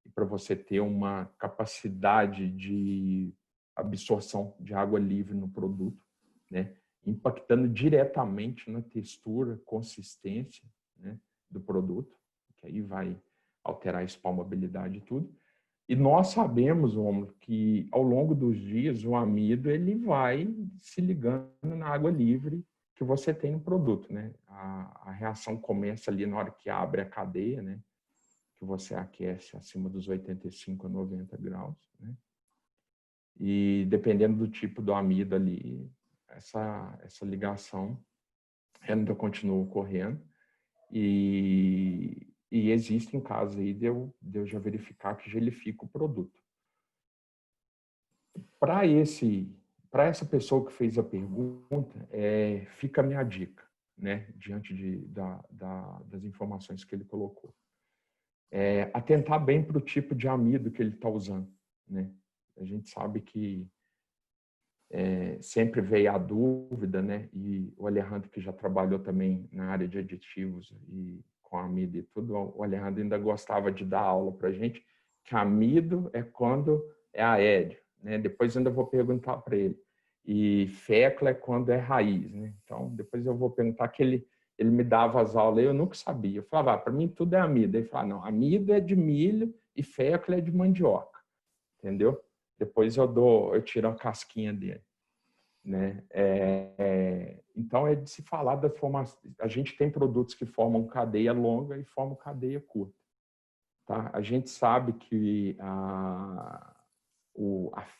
e para você ter uma capacidade de absorção de água livre no produto, né, impactando diretamente na textura, consistência, né, do produto, que aí vai alterar a espalmabilidade e tudo. E nós sabemos, Romulo, que ao longo dos dias o amido ele vai se ligando na água livre que você tem no produto, né? A reação começa ali na hora que abre a cadeia, né? Que você aquece acima dos 85 a 90 graus, né? E dependendo do tipo do amido ali, essa ligação ainda continua ocorrendo. E existem casos aí de eu já verificar que gelifica o produto. Para essa pessoa que fez a pergunta, fica a minha dica, né, diante das informações que ele colocou. Atentar bem para o tipo de amido que ele está usando, né? A gente sabe que sempre veio a dúvida, né? E o Alejandro, que já trabalhou também na área de aditivos e com amido e tudo, o Alejandro ainda gostava de dar aula para a gente, que amido é quando é aéreo, né? Depois ainda vou perguntar para ele. E fécula é quando é raiz, né? Então, depois eu vou perguntar que ele me dava as aulas, eu nunca sabia. Eu falava, para mim tudo é amido. Ele falava, não, amido é de milho e fécula é de mandioca, entendeu? Depois eu tiro a casquinha dele, né? Então é de se falar da formação. A gente tem produtos que formam cadeia longa e formam cadeia curta, tá? A gente sabe que a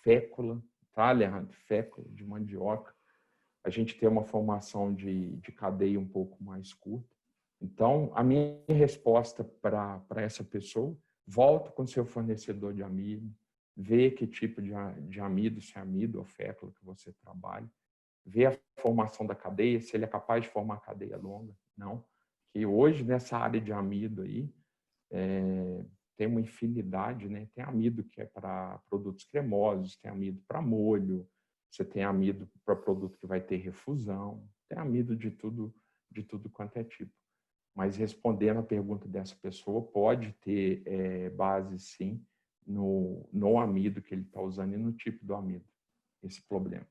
fécula, tá, Alejandro? Fécula de mandioca, a gente tem uma formação de cadeia um pouco mais curta. Então, a minha resposta para essa pessoa, volta com o seu fornecedor de amido, vê que tipo de amido, se é amido ou fécula que você trabalha, vê a formação da cadeia, se ele é capaz de formar cadeia longa, não. Que hoje, nessa área de amido aí, tem uma infinidade, né? Tem amido que é para produtos cremosos, tem amido para molho, você tem amido para produto que vai ter refusão, tem amido de tudo quanto é tipo. Mas respondendo a pergunta dessa pessoa, pode ter base, sim, no amido que ele está usando e no tipo do amido, esse problema.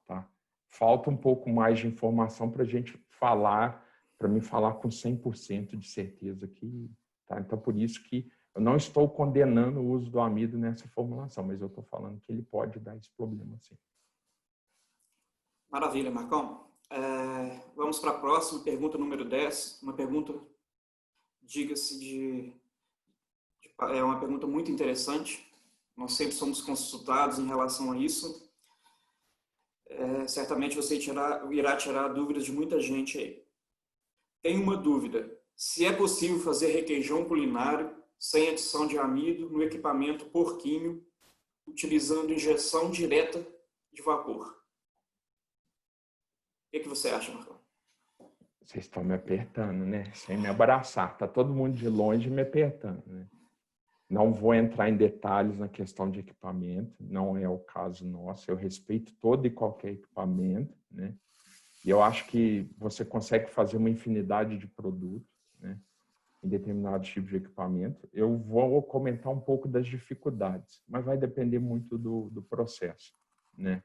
Tá? Falta um pouco mais de informação para a gente falar, para mim falar com 100% de certeza aqui. Tá? Então, por isso que eu não estou condenando o uso do amido nessa formulação, mas eu estou falando que ele pode dar esse problema, sim. Maravilha, Marcão. Vamos para a próxima, pergunta número 10. Uma pergunta, diga-se é uma pergunta muito interessante. Nós sempre somos consultados em relação a isso. Certamente você irá tirar dúvidas de muita gente aí. Tem uma dúvida. Se é possível fazer requeijão culinário sem adição de amido no equipamento porquinho, utilizando injeção direta de vapor. O que você acha, Marcão? Vocês estão me apertando, né? Sem me abraçar. Tá todo mundo de longe me apertando, né? Não vou entrar em detalhes na questão de equipamento, não é o caso nosso. Eu respeito todo e qualquer equipamento, né? E eu acho que você consegue fazer uma infinidade de produtos, né, em determinados tipos de equipamento. Eu vou comentar um pouco das dificuldades, mas vai depender muito do processo, né?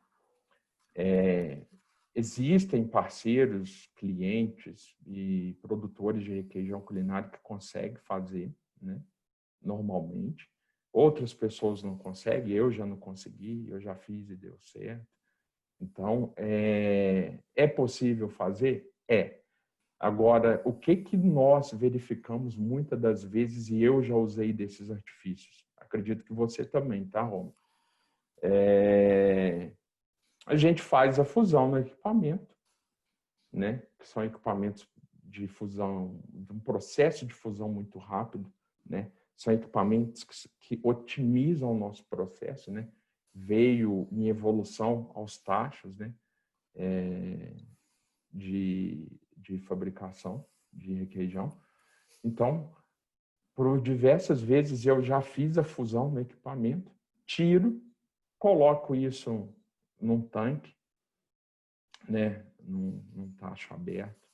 Existem parceiros, clientes e produtores de requeijão culinário que conseguem fazer, né, normalmente. Outras pessoas não conseguem, eu já não consegui, eu já fiz e deu certo. Então, é possível fazer? Agora, o que nós verificamos muitas das vezes, e eu já usei desses artifícios, acredito que você também, tá, Rômulo? A gente faz a fusão no equipamento, né? Que são equipamentos de fusão, de um processo de fusão muito rápido, né? São equipamentos que otimizam o nosso processo, né? Veio em evolução aos tachos, né? De fabricação de requeijão. Então, por diversas vezes eu já fiz a fusão no equipamento, tiro, coloco isso num tanque, né? Num tacho aberto.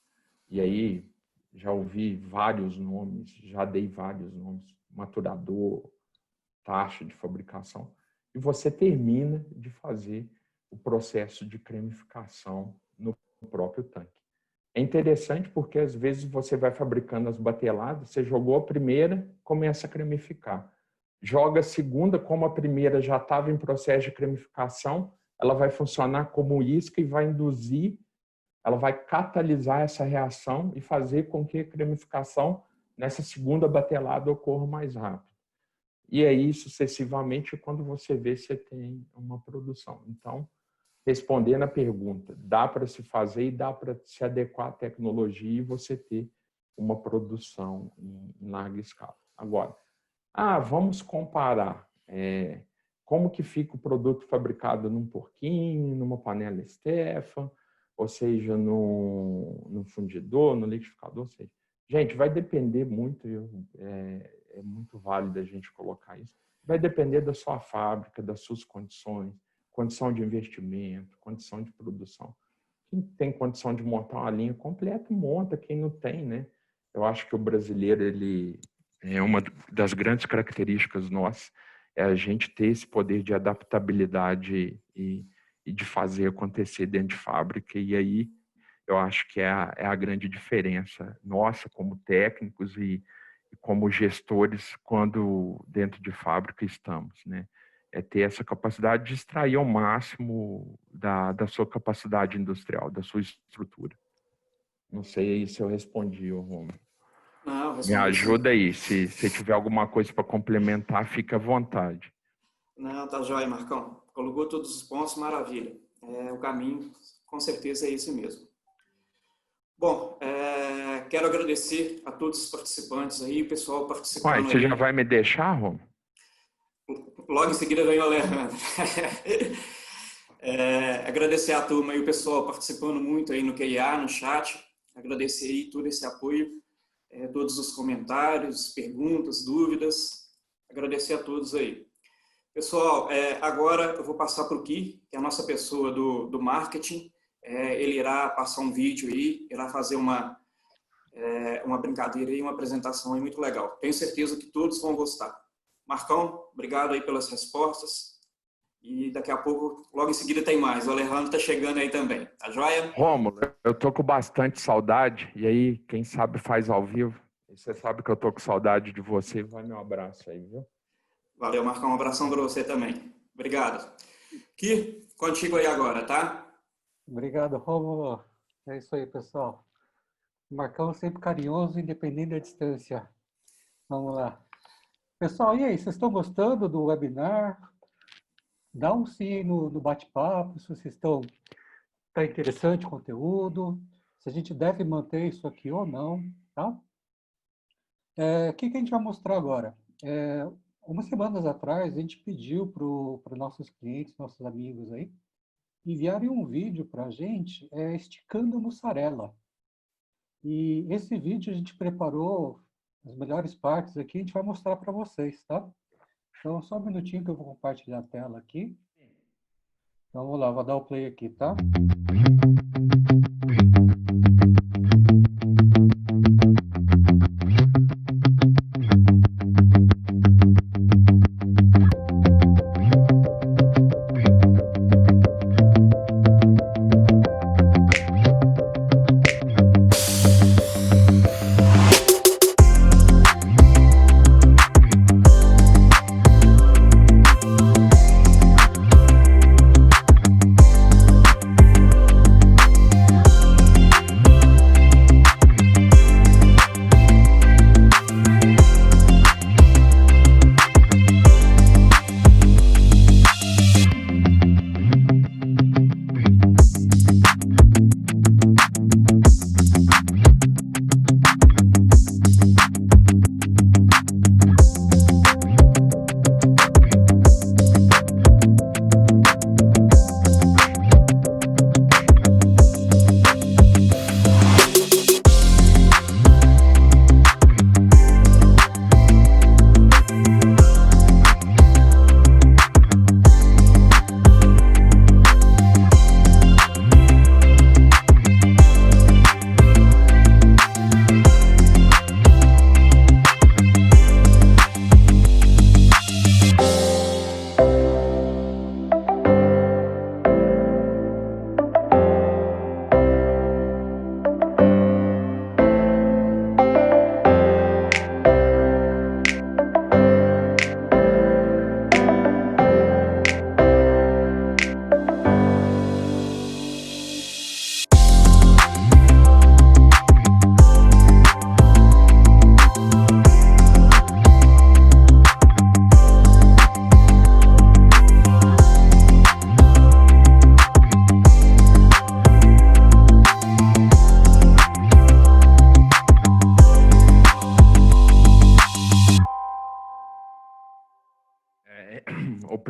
E aí já ouvi vários nomes, já dei vários nomes, maturador, taxa de fabricação, e você termina de fazer o processo de cremificação no próprio tanque. É interessante porque às vezes você vai fabricando as bateladas, você jogou a primeira, começa a cremificar. Joga a segunda, como a primeira já estava em processo de cremificação, ela vai funcionar como isca e vai induzir, ela vai catalisar essa reação e fazer com que a cremificação nessa segunda batelada ocorra mais rápido. E aí, sucessivamente, quando você vê, você tem uma produção. Então, respondendo a pergunta, dá para se fazer e dá para se adequar à tecnologia e você ter uma produção em larga escala. Agora, vamos comparar como que fica o produto fabricado num porquinho, numa panela Stefan, ou seja, no fundidor, no liquidificador, ou seja, gente, vai depender muito, é muito válido a gente colocar isso, vai depender da sua fábrica, das suas condições, condição de investimento, condição de produção. Quem tem condição de montar uma linha completa, monta. Quem não tem, né? Eu acho que o brasileiro, ele é uma das grandes características nossas, é a gente ter esse poder de adaptabilidade e de fazer acontecer dentro de fábrica. E aí, eu acho que é a grande diferença nossa como técnicos e como gestores quando dentro de fábrica estamos, né? É ter essa capacidade de extrair ao máximo da sua capacidade industrial, da sua estrutura. Não sei se eu respondi, Romulo. Não, Me ajuda aí. Se tiver alguma coisa para complementar, fica à vontade. Não, tá jóia, Marcão. Colocou todos os pontos, maravilha. O caminho, com certeza, é esse mesmo. Bom, quero agradecer a todos os participantes aí, o pessoal participando. Você já vai me deixar, Romulo? Logo em seguida vem o Alejandro. Agradecer a turma e o pessoal participando muito aí no QIA, no chat. Agradecer aí todo esse apoio, todos os comentários, perguntas, dúvidas. Agradecer a todos aí. Pessoal, agora eu vou passar para o Ki, que é a nossa pessoa do marketing. Ele irá passar um vídeo aí, irá fazer uma brincadeira e uma apresentação aí muito legal. Tenho certeza que todos vão gostar. Marcão, obrigado aí pelas respostas. E daqui a pouco, logo em seguida, tem mais. O Alejandro está chegando aí também. Tá joia? Rômulo, eu tô com bastante saudade. E aí, quem sabe faz ao vivo. E você sabe que eu tô com saudade de você. Vai meu abraço aí, viu? Valeu, Marcão. Um abração para você também. Obrigado. Ki, contigo aí agora, tá? Obrigado, Rômulo. É isso aí, pessoal. Marcão sempre carinhoso, independente da distância. Vamos lá. Pessoal, e aí, vocês estão gostando do webinar? Dá um sim no bate-papo, se vocês tá interessante o conteúdo, se a gente deve manter isso aqui ou não, tá? O que a gente vai mostrar agora? Umas semanas atrás, a gente pediu para nossos clientes, nossos amigos aí, enviarem um vídeo para a gente esticando a mussarela. E esse vídeo a gente preparou as melhores partes aqui, a gente vai mostrar para vocês, tá? Então, só um minutinho que eu vou compartilhar a tela aqui. Então, vamos lá, vou dar o play aqui, tá?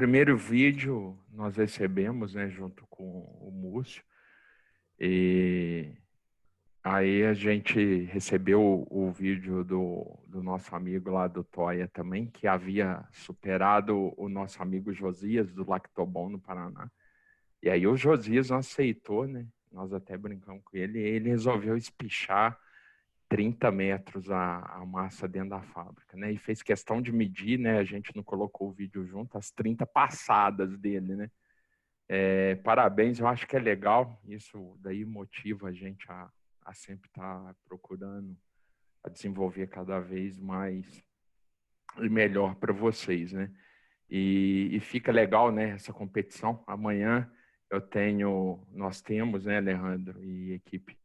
primeiro vídeo nós recebemos, né, junto com o Múcio, e aí a gente recebeu o vídeo do nosso amigo lá do Toia também, que havia superado o nosso amigo Josias, do Lactobon, no Paraná. E aí o Josias não aceitou, né? Nós até brincamos com ele, e ele resolveu espichar 30 metros a massa dentro da fábrica, né? E fez questão de medir, né? A gente não colocou o vídeo junto, as 30 passadas dele, né? Parabéns, eu acho que é legal, isso daí motiva a gente a sempre estar procurando a desenvolver cada vez mais e melhor para vocês, né? E fica legal, né, essa competição. Amanhã nós temos, né, Alejandro e equipe,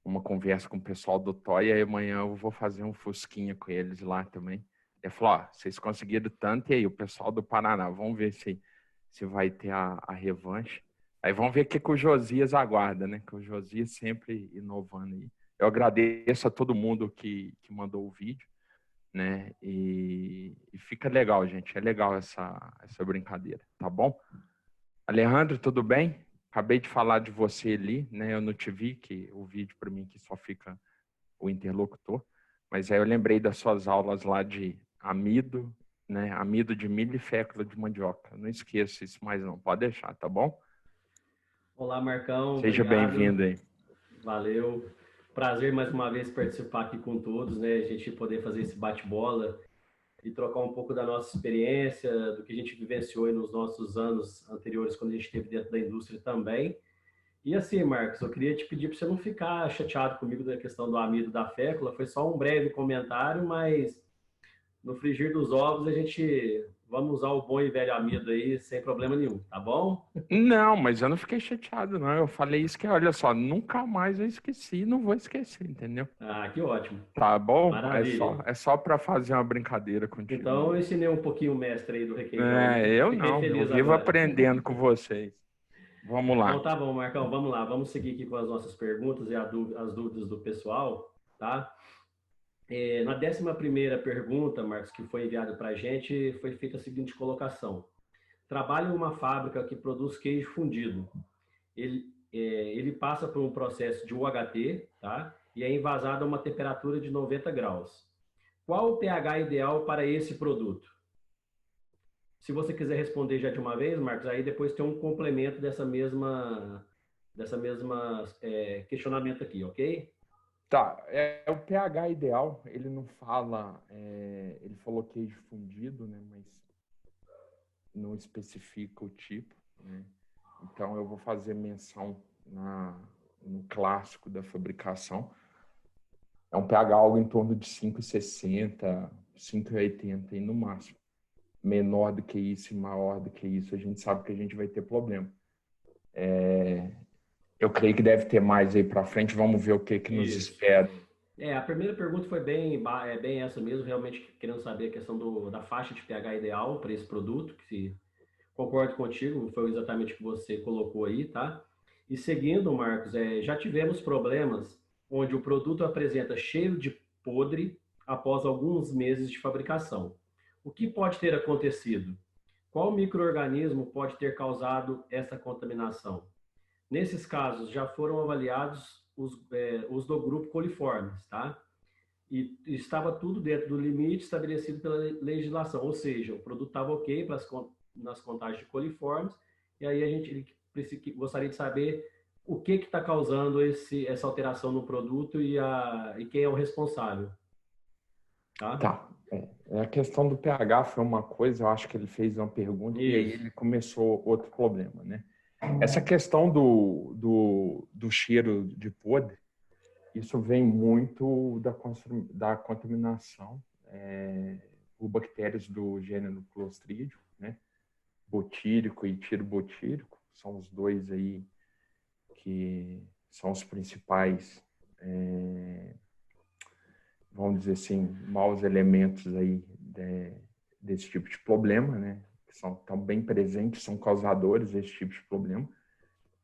uma conversa com o pessoal do Toia, e amanhã eu vou fazer um fusquinha com eles lá também. Ele falou, vocês conseguiram tanto, e aí o pessoal do Paraná, vamos ver se vai ter a revanche. Aí vamos ver o que o Josias aguarda, né? Que o Josias sempre inovando aí. Eu agradeço a todo mundo que mandou o vídeo, né? E fica legal, gente. É legal essa brincadeira, tá bom? Alejandro, tudo bem? Acabei de falar de você ali, né? Eu não te vi, que o vídeo para mim que só fica o interlocutor. Mas aí eu lembrei das suas aulas lá de amido, né? Amido de milho e fécula de mandioca. Não esqueça isso mais não, pode deixar, tá bom? Olá, Marcão. Seja bem-vindo aí. Valeu. Prazer mais uma vez participar aqui com todos, né? A gente poder fazer esse bate-bola e trocar um pouco da nossa experiência, do que a gente vivenciou aí nos nossos anos anteriores, quando a gente esteve dentro da indústria também. E assim, Marcos, eu queria te pedir para você não ficar chateado comigo da questão do amido da fécula. Foi só um breve comentário, mas no frigir dos ovos a gente vamos usar o bom e velho amido aí sem problema nenhum, tá bom? Não, mas eu não fiquei chateado, não. Eu falei isso que, olha só, nunca mais eu esqueci, não vou esquecer, entendeu? Ah, que ótimo. Tá bom? Maravilha. É só para fazer uma brincadeira contigo. Então eu ensinei um pouquinho o mestre aí do requeijão. Eu Fiquei não, feliz eu vivo agora. aprendendo com vocês. Vamos lá. Então tá bom, Marcão, vamos lá. Vamos seguir aqui com as nossas perguntas e as dúvidas do pessoal, tá? Na 11ª pergunta, Marcos, que foi enviada para a gente, foi feita a seguinte colocação. Trabalho em uma fábrica que produz queijo fundido. Ele passa por um processo de UHT, tá? E é envasado a uma temperatura de 90 graus. Qual o pH ideal para esse produto? Se você quiser responder já de uma vez, Marcos, aí depois tem um complemento dessa mesma questionamento aqui, ok? Tá, o pH ideal, ele não fala, ele falou queijo fundido, né, mas não especifica o tipo, né? Então eu vou fazer menção no clássico da fabricação. É um pH algo em torno de 5,60, 5,80 e no máximo. Menor do que isso e maior do que isso, a gente sabe que a gente vai ter problema. Eu creio que deve ter mais aí para frente, vamos ver o que nos espera. A primeira pergunta foi bem essa mesmo, realmente querendo saber a questão da faixa de pH ideal para esse produto, que concordo contigo, foi exatamente o que você colocou aí, tá? E seguindo, Marcos, já tivemos problemas onde o produto apresenta cheiro de podre após alguns meses de fabricação. O que pode ter acontecido? Qual micro-organismo pode ter causado essa contaminação? Nesses casos, já foram avaliados os do grupo coliformes, tá? E estava tudo dentro do limite estabelecido pela legislação, ou seja, o produto estava ok nas contagens de coliformes, e aí a gente gostaria de saber o que está causando essa alteração no produto e quem é o responsável. Tá. A questão do pH foi uma coisa, eu acho que ele fez uma pergunta e aí ele começou outro problema, né? Essa questão do cheiro de podre, isso vem muito da contaminação por bactérias do gênero Clostridium, né? Botírico e tirobotírico, são os dois aí que são os principais, vamos dizer assim, maus elementos aí desse tipo de problema, né? Que estão bem presentes, são causadores desse tipo de problema.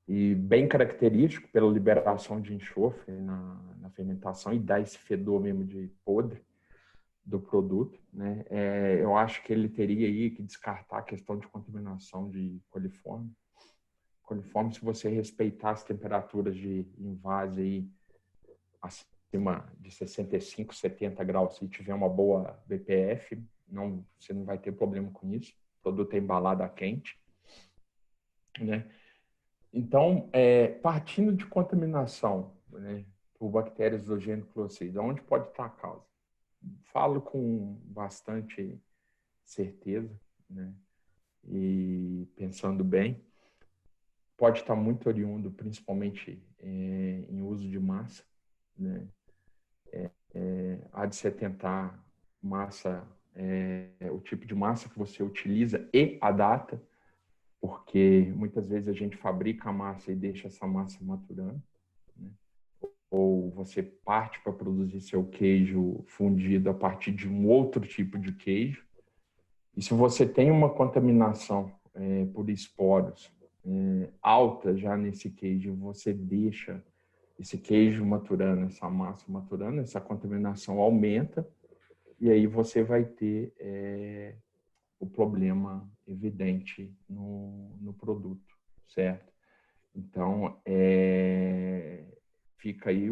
E bem característico pela liberação de enxofre na fermentação e dá esse fedor mesmo de podre. do produto, né? Eu acho que ele teria aí que descartar a questão de contaminação de coliforme. Coliforme, se você respeitar as temperaturas de invase aí acima de 65, 70 graus, se tiver uma boa BPF, você não vai ter problema com isso. O produto é embalado a quente, né? Então, partindo de contaminação, né, por bactérias do gênero Clostridium, onde pode estar a causa? Falo com bastante certeza, né? E pensando bem, pode estar muito oriundo, principalmente em uso de massa, né? Há de se tentar massa, o tipo de massa que você utiliza e a data, porque muitas vezes a gente fabrica a massa e deixa essa massa maturando, né? Ou você parte para produzir seu queijo fundido a partir de um outro tipo de queijo. E se você tem uma contaminação por esporos alta já nesse queijo, você deixa esse queijo maturando, essa massa maturando, essa contaminação aumenta, e aí você vai ter o problema evidente no produto, certo? Então, fica aí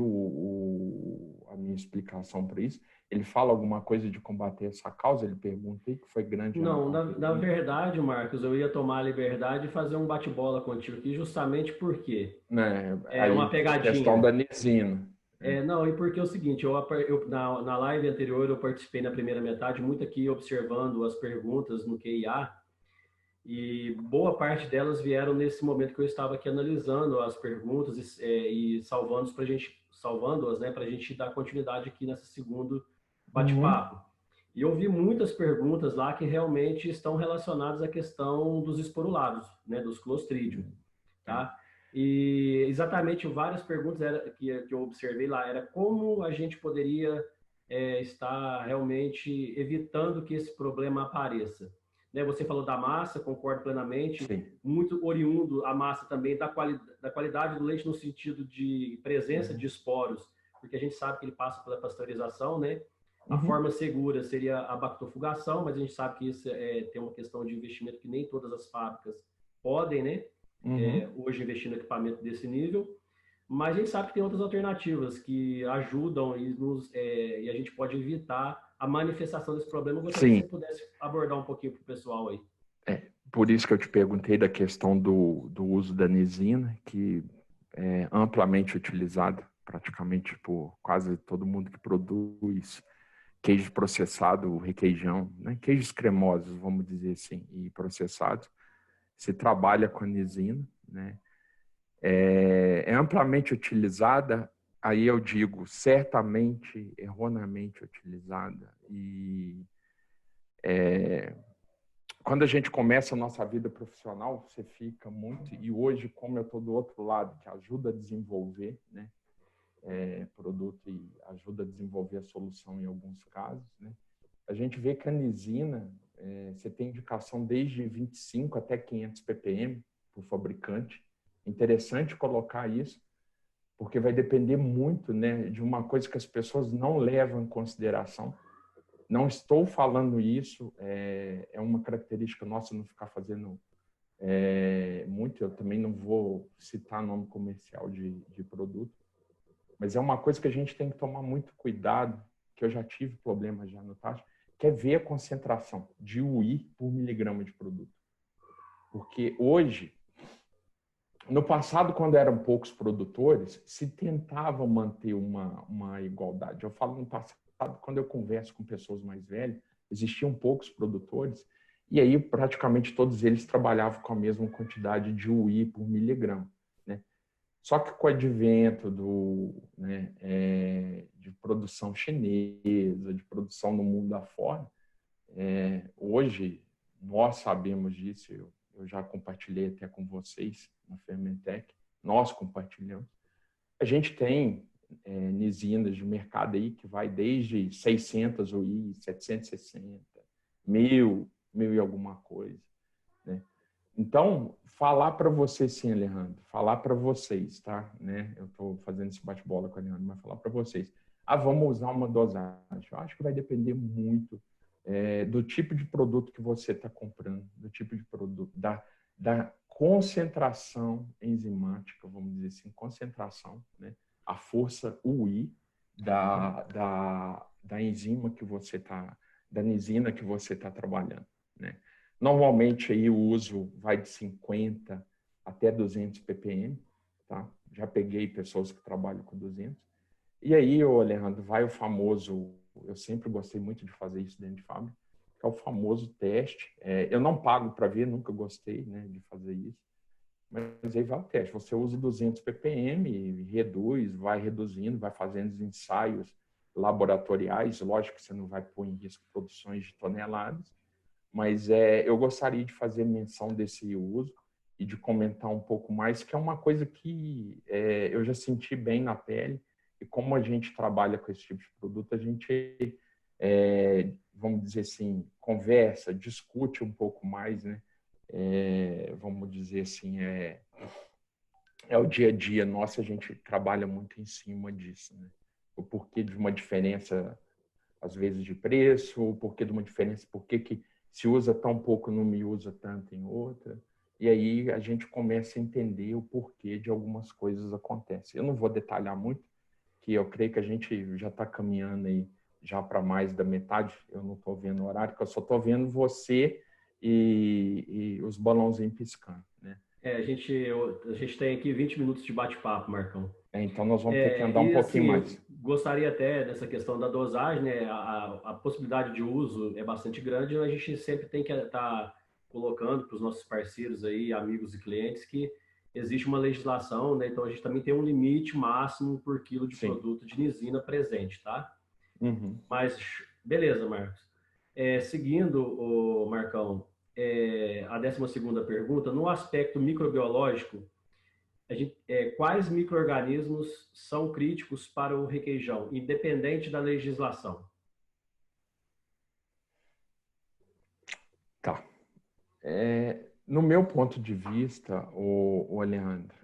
a minha explicação para isso. Ele fala alguma coisa de combater essa causa? Ele pergunta aí, que foi grande. Não, na verdade, Marcos, eu ia tomar a liberdade de fazer um bate-bola contigo aqui, justamente porque aí, uma pegadinha. Questão da nisina. Não, e porque é o seguinte, na live anterior eu participei na primeira metade, muito aqui observando as perguntas no QIA, e boa parte delas vieram nesse momento que eu estava aqui analisando as perguntas e salvando-as, né, para a gente dar continuidade aqui nesse segundo bate-papo. E eu vi muitas perguntas lá que realmente estão relacionadas à questão dos esporulados, né, dos Clostridium, tá? E exatamente várias perguntas que eu observei lá era como a gente poderia estar realmente evitando que esse problema apareça. Né, você falou da massa, concordo plenamente. Sim. Muito oriundo a massa também da qualidade do leite no sentido de presença de esporos, porque a gente sabe que ele passa pela pasteurização, né? A forma segura seria a bactofugação, mas a gente sabe que isso tem uma questão de investimento que nem todas as fábricas podem, né? Hoje investir no equipamento desse nível. Mas a gente sabe que tem outras alternativas que ajudam e a gente pode evitar a manifestação desse problema. Eu gostaria que você pudesse abordar um pouquinho para o pessoal aí. Por isso que eu te perguntei da questão do uso da nisina, que é amplamente utilizada praticamente por quase todo mundo que produz queijo processado, requeijão, né? Queijos cremosos, vamos dizer assim, e processados. Se trabalha com a nisina, né? É amplamente utilizada, aí eu digo, certamente, erroneamente utilizada. E quando a gente começa a nossa vida profissional, você fica muito... E hoje, como eu estou do outro lado, que ajuda a desenvolver, né, produto e ajuda a desenvolver a solução em alguns casos, né, a gente vê que a nisina, você tem indicação desde 25 até 500 ppm por fabricante. Interessante colocar isso, porque vai depender muito, né, de uma coisa que as pessoas não levam em consideração. Não estou falando isso, é uma característica nossa não ficar fazendo muito, eu também não vou citar nome comercial de produto, mas é uma coisa que a gente tem que tomar muito cuidado, que eu já tive problemas já no taxa, que é ver a concentração de UI por miligrama de produto. Porque hoje, no passado, quando eram poucos produtores, se tentava manter uma igualdade. Eu falo no passado, quando eu converso com pessoas mais velhas, existiam poucos produtores, e aí praticamente todos eles trabalhavam com a mesma quantidade de UI por miligrama, né? Só que com o advento de produção chinesa, de produção no mundo afora, hoje nós sabemos disso, eu já compartilhei até com vocês na Fermentec, nós compartilhamos. A gente tem nisinas de mercado aí que vai desde 600 UI, 760, 1000 e alguma coisa, né? Então, falar para vocês, sim, Alejandro, falar para vocês, tá? Né? Eu estou fazendo esse bate-bola com a Alejandro, mas falar para vocês. vamos usar uma dosagem. Eu acho que vai depender muito do tipo de produto que você está comprando, do tipo de produto, da concentração enzimática, vamos dizer assim, concentração, né? A força UI da enzima que você está, da nisina que você está trabalhando, né? Normalmente aí o uso vai de 50 até 200 ppm, tá? Já peguei pessoas que trabalham com 200. E aí, Alejandro, vai o famoso, eu sempre gostei muito de fazer isso dentro de fábrica, que é o famoso teste. Eu não pago para ver, nunca gostei, né, de fazer isso. Mas aí vai o teste. Você usa 200 ppm, reduz, vai reduzindo, vai fazendo os ensaios laboratoriais. Lógico que você não vai pôr em risco produções de toneladas, mas eu gostaria de fazer menção desse uso e de comentar um pouco mais, que é uma coisa que eu já senti bem na pele, e como a gente trabalha com esse tipo de produto, a gente, vamos dizer assim, conversa, discute um pouco mais, né? Vamos dizer assim, é o dia a dia nosso, a gente trabalha muito em cima disso, né? O porquê de uma diferença, às vezes, de preço, o porquê de uma diferença, por que se usa tão pouco, não me usa tanto em outra. E aí a gente começa a entender o porquê de algumas coisas acontecem. Eu não vou detalhar muito, que eu creio que a gente já está caminhando aí já para mais da metade. Eu não estou vendo o horário, que eu só estou vendo você e os balãozinhos piscando, né? A gente tem aqui 20 minutos de bate-papo, Marcão. Então nós vamos ter que andar um E pouquinho assim, mais. gostaria até dessa questão da dosagem, né? A possibilidade de uso é bastante grande, a gente sempre tem que estar colocando para os nossos parceiros aí, amigos e clientes, que existe uma legislação, né? Então a gente também tem um limite máximo por quilo de Sim. produto de nisina presente, tá? Uhum. Mas beleza, Marcos. Seguindo, o Marcão, a 12ª pergunta, no aspecto microbiológico, quais micro-organismos são críticos para o requeijão, independente da legislação? Tá. No meu ponto de vista, o Leandro,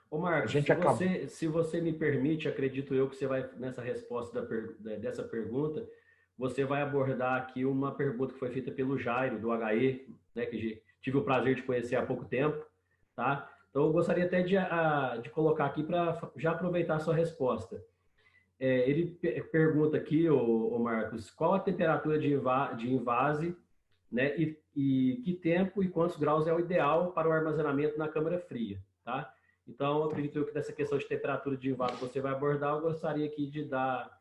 Ô a Marcos, gente acaba. se você me permite, acredito eu que você vai, nessa resposta dessa pergunta, você vai abordar aqui uma pergunta que foi feita pelo Jairo, do HE, né, que tive o prazer de conhecer há pouco tempo, tá? Então, eu gostaria até de colocar aqui para já aproveitar a sua resposta. Ele pergunta aqui, o Marcos, qual a temperatura de invase, né, e que tempo e quantos graus é o ideal para o armazenamento na câmara fria, tá? Então, eu acredito que dessa questão de temperatura de invase você vai abordar. Eu gostaria aqui de dar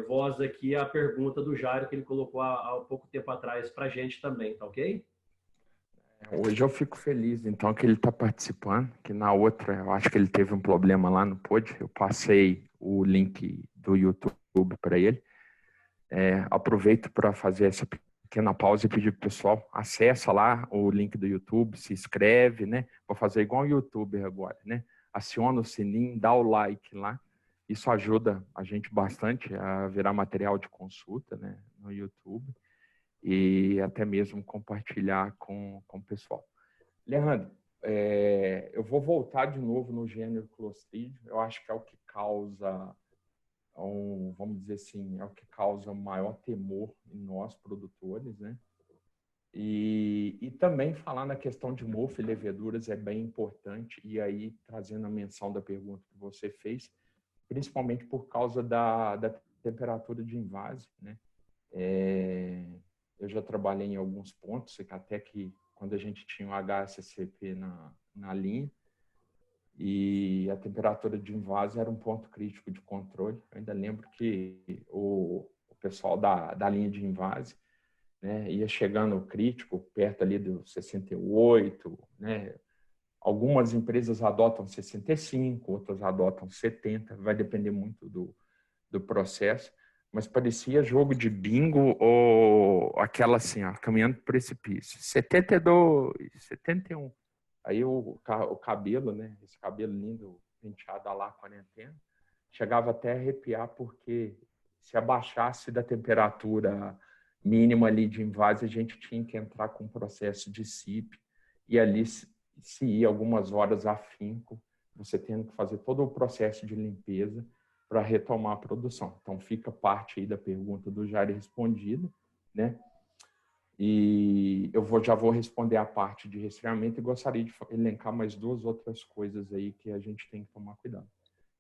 voz aqui à pergunta do Jairo, que ele colocou há pouco tempo atrás para a gente também, tá ok? Hoje eu fico feliz, então, que ele está participando, que na outra, eu acho que ele teve um problema lá, não pôde. Eu passei o link do YouTube para ele. Aproveito para fazer essa pequena pausa e pedir para o pessoal, acessa lá o link do YouTube, se inscreve, né? Vou fazer igual o YouTuber agora, né? Aciona o sininho, dá o like lá. Isso ajuda a gente bastante a virar material de consulta, né, no YouTube, e até mesmo compartilhar com o pessoal. Leandro, eu vou voltar de novo no gênero Clostridium. Eu acho que é o que causa, vamos dizer assim, é o que causa maior temor em nós, produtores, né? E também falar na questão de mofo e leveduras é bem importante, e aí trazendo a menção da pergunta que você fez, principalmente por causa da temperatura de invase, né? Eu já trabalhei em alguns pontos, até que quando a gente tinha o HACCP na linha, e a temperatura de invase era um ponto crítico de controle. Eu ainda lembro que o pessoal da linha de invase, né, ia chegando crítico, perto ali do 68, né? Algumas empresas adotam 65, outras adotam 70, vai depender muito do processo, mas parecia jogo de bingo ou aquela assim, ó, caminhando para o precipício. 72, 71. Aí o cabelo, né? Esse cabelo lindo, penteado lá, quarentena, chegava até a arrepiar, porque se abaixasse da temperatura mínima ali de invase, a gente tinha que entrar com um processo de CIP, e ali se ia algumas horas a afinco, você tendo que fazer todo o processo de limpeza para retomar a produção. Então, fica parte aí da pergunta do Jair respondida, né? E eu já vou responder a parte de resfriamento e gostaria de elencar mais 2 outras coisas aí que a gente tem que tomar cuidado.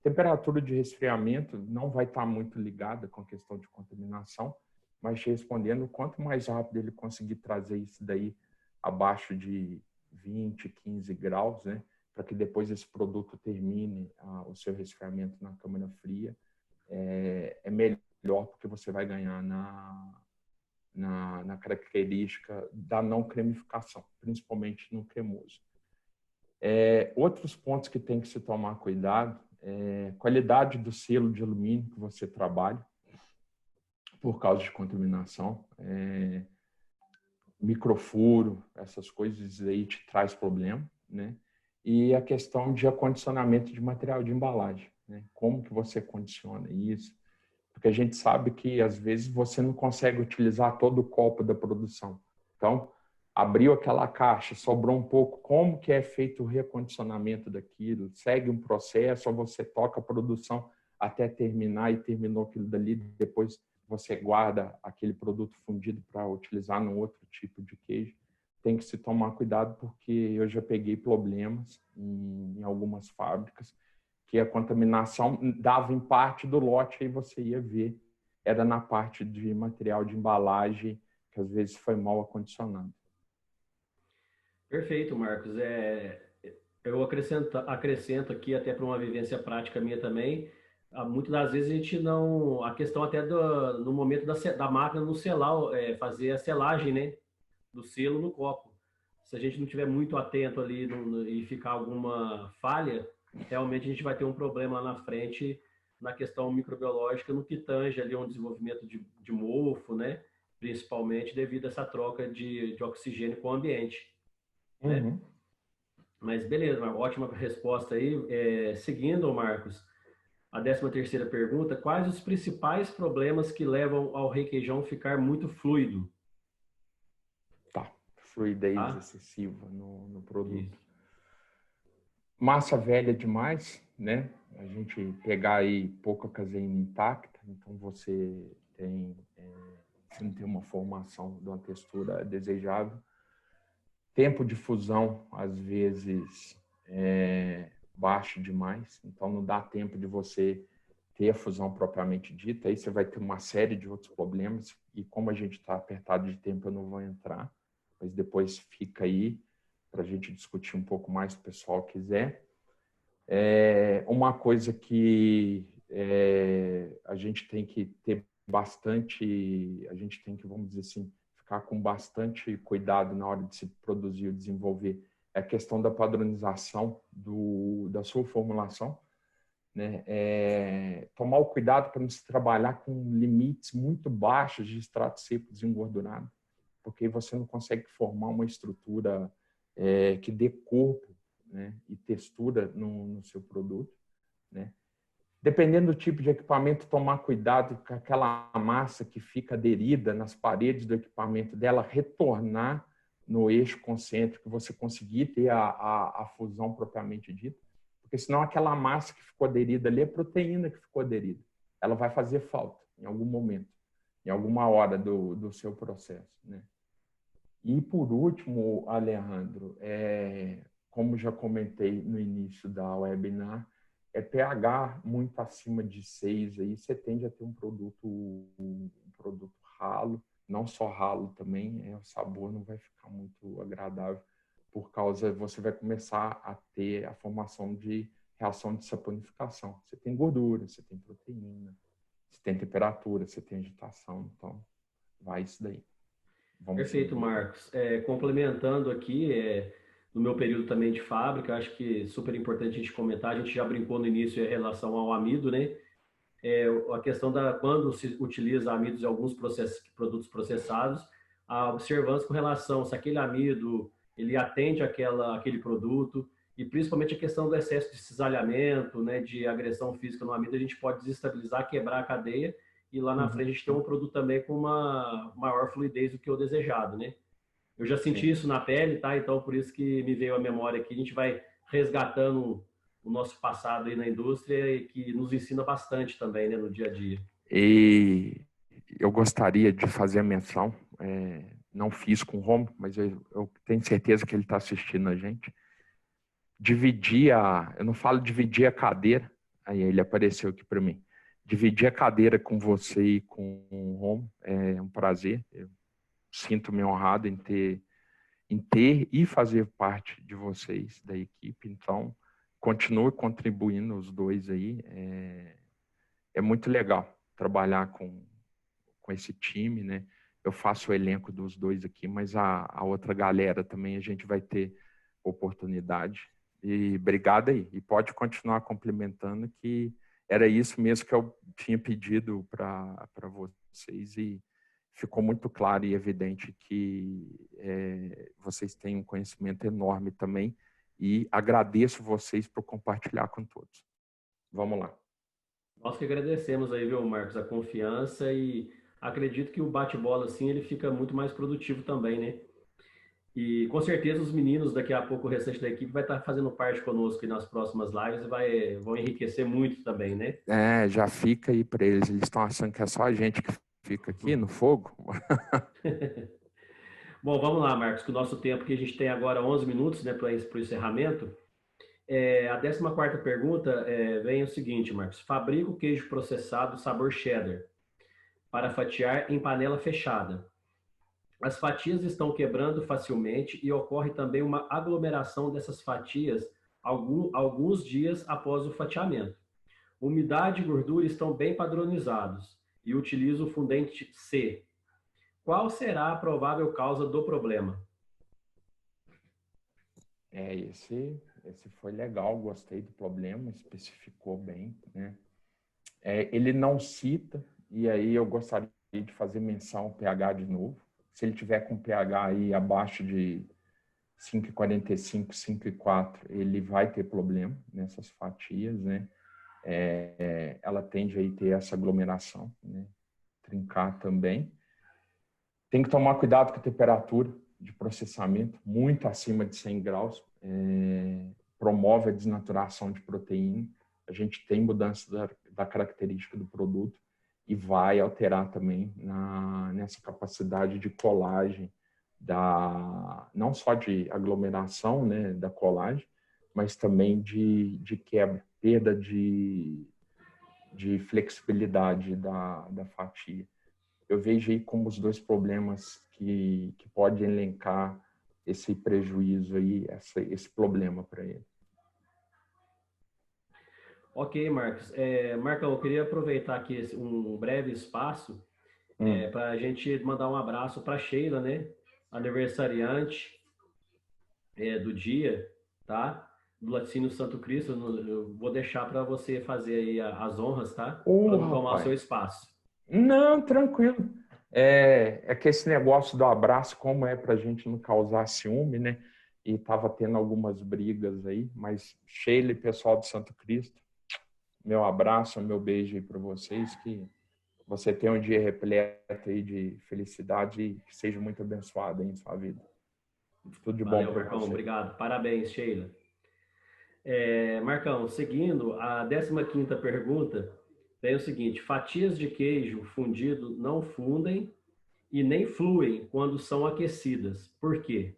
Temperatura de resfriamento não vai estar muito ligada com a questão de contaminação, mas te respondendo, quanto mais rápido ele conseguir trazer isso daí abaixo de 20, 15 graus, né, para que depois esse produto termine o seu resfriamento na câmara fria, é melhor, porque você vai ganhar na característica da não cremificação, principalmente no cremoso. Outros pontos que tem que se tomar cuidado qualidade do selo de alumínio que você trabalha, por causa de contaminação, microfuro, essas coisas aí te traz problema, né? E a questão de acondicionamento de material de embalagem, né? Como que você condiciona isso? Porque a gente sabe que às vezes você não consegue utilizar todo o copo da produção. Então, abriu aquela caixa, sobrou um pouco, como que é feito o recondicionamento daquilo? Segue um processo ou você toca a produção até terminar e terminou aquilo dali, depois você guarda aquele produto fundido para utilizar num outro tipo de queijo? Tem que se tomar cuidado, porque eu já peguei problemas em algumas fábricas que a contaminação dava em parte do lote e você ia ver, era na parte de material de embalagem, que às vezes foi mal acondicionado. Perfeito, Marcos. Eu acrescento aqui, até para uma vivência prática minha também, muitas das vezes a gente não... A questão até no momento da máquina no selar, fazer a selagem, né, do selo no copo. Se a gente não estiver muito atento ali e ficar alguma falha, realmente a gente vai ter um problema lá na frente na questão microbiológica, no que tange ali um desenvolvimento de mofo, né, principalmente devido a essa troca de oxigênio com o ambiente. Né? Uhum. Mas beleza, uma ótima resposta aí. Seguindo, Marcos, a 13ª pergunta: quais os principais problemas que levam ao requeijão ficar muito fluido? Tá, fluidez excessiva no produto. Isso. Massa velha demais, né? A gente pegar aí pouca caseína intacta, então você não tem uma formação de uma textura desejável. Tempo de fusão, às vezes, baixo demais, então não dá tempo de você ter a fusão propriamente dita, aí você vai ter uma série de outros problemas, e como a gente está apertado de tempo, eu não vou entrar, mas depois fica aí para a gente discutir um pouco mais, se o pessoal quiser. Uma coisa que a gente tem que ter bastante, a gente tem que, vamos dizer assim, ficar com bastante cuidado na hora de se produzir ou desenvolver, é a questão da padronização da sua formulação, né? Tomar o cuidado para não se trabalhar com limites muito baixos de extrato seco desengordurado, porque você não consegue formar uma estrutura que dê corpo, né, e textura no seu produto, né? Dependendo do tipo de equipamento, tomar cuidado com aquela massa que fica aderida nas paredes do equipamento dela retornar no eixo concêntrico, você conseguir ter a fusão propriamente dita, porque senão aquela massa que ficou aderida ali é proteína que ficou aderida. Ela vai fazer falta em algum momento, em alguma hora do seu processo, né? E por último, Alejandro, como já comentei no início da webinar, pH muito acima de 6, aí você tende a ter um produto ralo, não só ralo também, o sabor não vai ficar muito agradável, por causa, você vai começar a ter a formação de reação de saponificação. Você tem gordura, você tem proteína, você tem temperatura, você tem agitação, então vai isso daí. Perfeito, Marcos. Complementando aqui, no meu período também de fábrica, acho que super importante a gente comentar, a gente já brincou no início em relação ao amido, né? A questão quando se utiliza amidos em alguns produtos processados, a observância com relação se aquele amido ele atende aquele produto, e principalmente a questão do excesso de cisalhamento, né, de agressão física no amido, a gente pode desestabilizar, quebrar a cadeia, e lá na frente a gente tem um produto também com uma maior fluidez do que o desejado, né? Eu já senti isso na pele, tá? Então, por isso que me veio à memória aqui. A gente vai resgatando o nosso passado aí na indústria e que nos ensina bastante também, né, no dia a dia. E eu gostaria de fazer a menção, não fiz com o Romo, mas eu tenho certeza que ele está assistindo a gente. Eu não falo dividir a cadeira, aí ele apareceu aqui para mim. Dividir a cadeira com você e com o Romo é um prazer. Eu sinto-me honrado em ter e fazer parte de vocês, da equipe. Então, continue contribuindo os dois aí. É muito legal trabalhar com esse time, né? Eu faço o elenco dos dois aqui, mas a outra galera também a gente vai ter oportunidade. E obrigado aí. E pode continuar complementando, que era isso mesmo que eu tinha pedido para vocês, e ficou muito claro e evidente que vocês têm um conhecimento enorme também, e agradeço vocês por compartilhar com todos. Vamos lá. Nós que agradecemos aí, viu, Marcos, a confiança, e acredito que o bate-bola, assim, ele fica muito mais produtivo também, né? E com certeza os meninos, daqui a pouco o restante da equipe vai estar fazendo parte conosco aí nas próximas lives e vão enriquecer muito também, né? Já fica aí para eles. Eles estão achando que é só a gente que fica aqui no fogo. Bom, vamos lá, Marcos, que o nosso tempo que a gente tem agora 11 minutos, né, para o encerramento. A 14ª pergunta vem o seguinte, Marcos. Fabrico queijo processado sabor cheddar para fatiar em panela fechada. As fatias estão quebrando facilmente e ocorre também uma aglomeração dessas fatias alguns dias após o fatiamento. Umidade e gordura estão bem padronizados e utilizo o fundente C. Qual será a provável causa do problema? Esse foi legal, gostei do problema, especificou bem, né? Ele não cita, e aí eu gostaria de fazer menção ao pH de novo. Se ele tiver com pH aí abaixo de 5,45, 5,4, ele vai ter problema nessas fatias, né? Ela tende a ter essa aglomeração, né? Trincar também. Tem que tomar cuidado com a temperatura de processamento, muito acima de 100 graus, promove a desnaturação de proteína. A gente tem mudança da característica do produto e vai alterar também nessa capacidade de colagem, não só de aglomeração, né, da colagem, mas também de quebra, perda de flexibilidade da fatia. Eu vejo aí como os dois problemas que pode elencar esse prejuízo aí, esse problema para ele. Ok, Marcos. Marcão, eu queria aproveitar aqui um breve espaço para a gente mandar um abraço para Sheila, né? Aniversariante do dia, tá? Do Laticínio Santo Cristo. Eu vou deixar para você fazer aí as honras, tá? Para não tomar o seu espaço. Não, tranquilo. É que esse negócio do abraço, como é para a gente não causar ciúme, né? E estava tendo algumas brigas aí, mas Sheila e pessoal do Santo Cristo, meu abraço, meu beijo aí para vocês, que você tenha um dia repleto aí de felicidade e que seja muito abençoado aí em sua vida. Tudo de bom para você. Obrigado. Parabéns, Sheila. Marcão, seguindo, a 15ª pergunta tem o seguinte: fatias de queijo fundido não fundem e nem fluem quando são aquecidas. Por quê?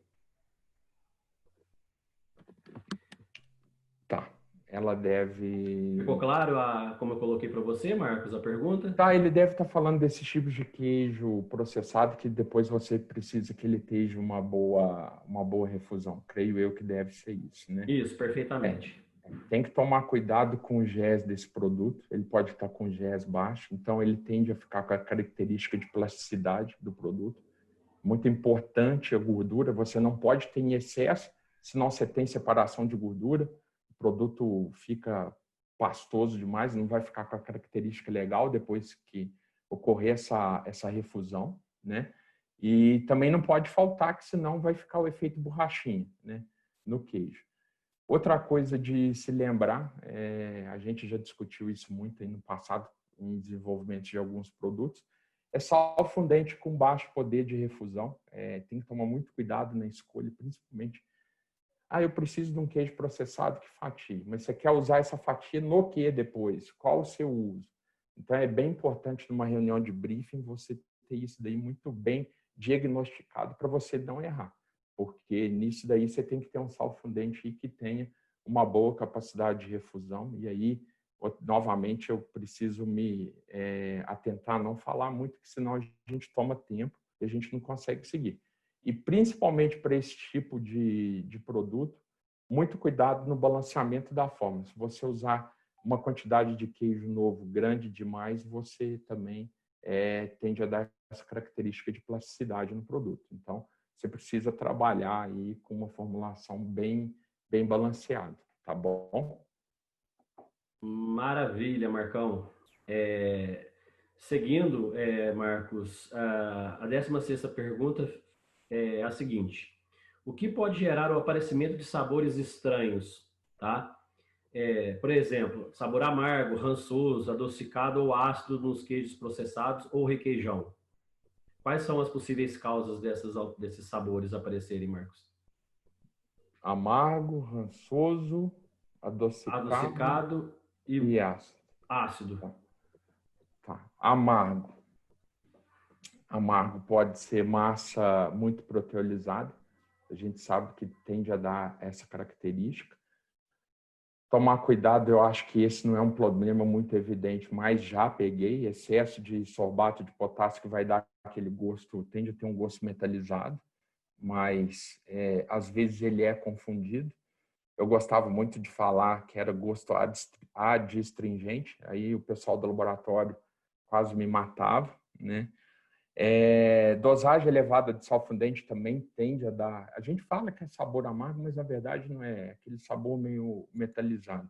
Tá. Ela deve... Ficou claro como eu coloquei para você, Marcos, a pergunta? Tá, ele deve estar falando desses tipos de queijo processado que depois você precisa que ele esteja uma boa refusão. Creio eu que deve ser isso, né? Isso, perfeitamente. Tem que tomar cuidado com o GES desse produto. Ele pode estar com GES baixo, então ele tende a ficar com a característica de plasticidade do produto. Muito importante a gordura, você não pode ter em excesso, senão você tem separação de gordura, o produto fica pastoso demais, não vai ficar com a característica legal depois que ocorrer essa refusão, né? E também não pode faltar, que senão vai ficar o efeito borrachinha, né, no queijo. Outra coisa de se lembrar, a gente já discutiu isso muito aí no passado, em desenvolvimento de alguns produtos, é sal fundente com baixo poder de refusão. Tem que tomar muito cuidado na escolha, principalmente Ah, eu preciso de um queijo processado que fatie. Mas você quer usar essa fatia no que depois? Qual o seu uso? Então, é bem importante numa reunião de briefing você ter isso daí muito bem diagnosticado para você não errar. Porque nisso daí você tem que ter um salfundente que tenha uma boa capacidade de refusão. E aí, novamente, eu preciso me atentar a não falar muito, porque senão a gente toma tempo e a gente não consegue seguir. E principalmente para esse tipo de produto, muito cuidado no balanceamento da forma. Se você usar uma quantidade de queijo novo grande demais, você também tende a dar essa característica de plasticidade no produto. Então, você precisa trabalhar aí com uma formulação bem balanceada, tá bom? Maravilha, Marcão. Seguindo, Marcos, a 16ª pergunta é a seguinte: o que pode gerar o aparecimento de sabores estranhos, tá? Por exemplo, sabor amargo, rançoso, adocicado ou ácido nos queijos processados ou requeijão. Quais são as possíveis causas desses sabores aparecerem, Marcos? Amargo, rançoso, Adocicado e ácido. ácido. Tá. Amargo. Amargo pode ser massa muito proteolizada. A gente sabe que tende a dar essa característica. Tomar cuidado, eu acho que esse não é um problema muito evidente, mas já peguei excesso de sorbato de potássio que vai dar aquele gosto, tende a ter um gosto metalizado, mas às vezes ele é confundido. Eu gostava muito de falar que era gosto adstringente, aí o pessoal do laboratório quase me matava, né? Dosagem elevada de salfundente também tende a dar... A gente fala que é sabor amargo, mas na verdade não é. Aquele sabor meio metalizado.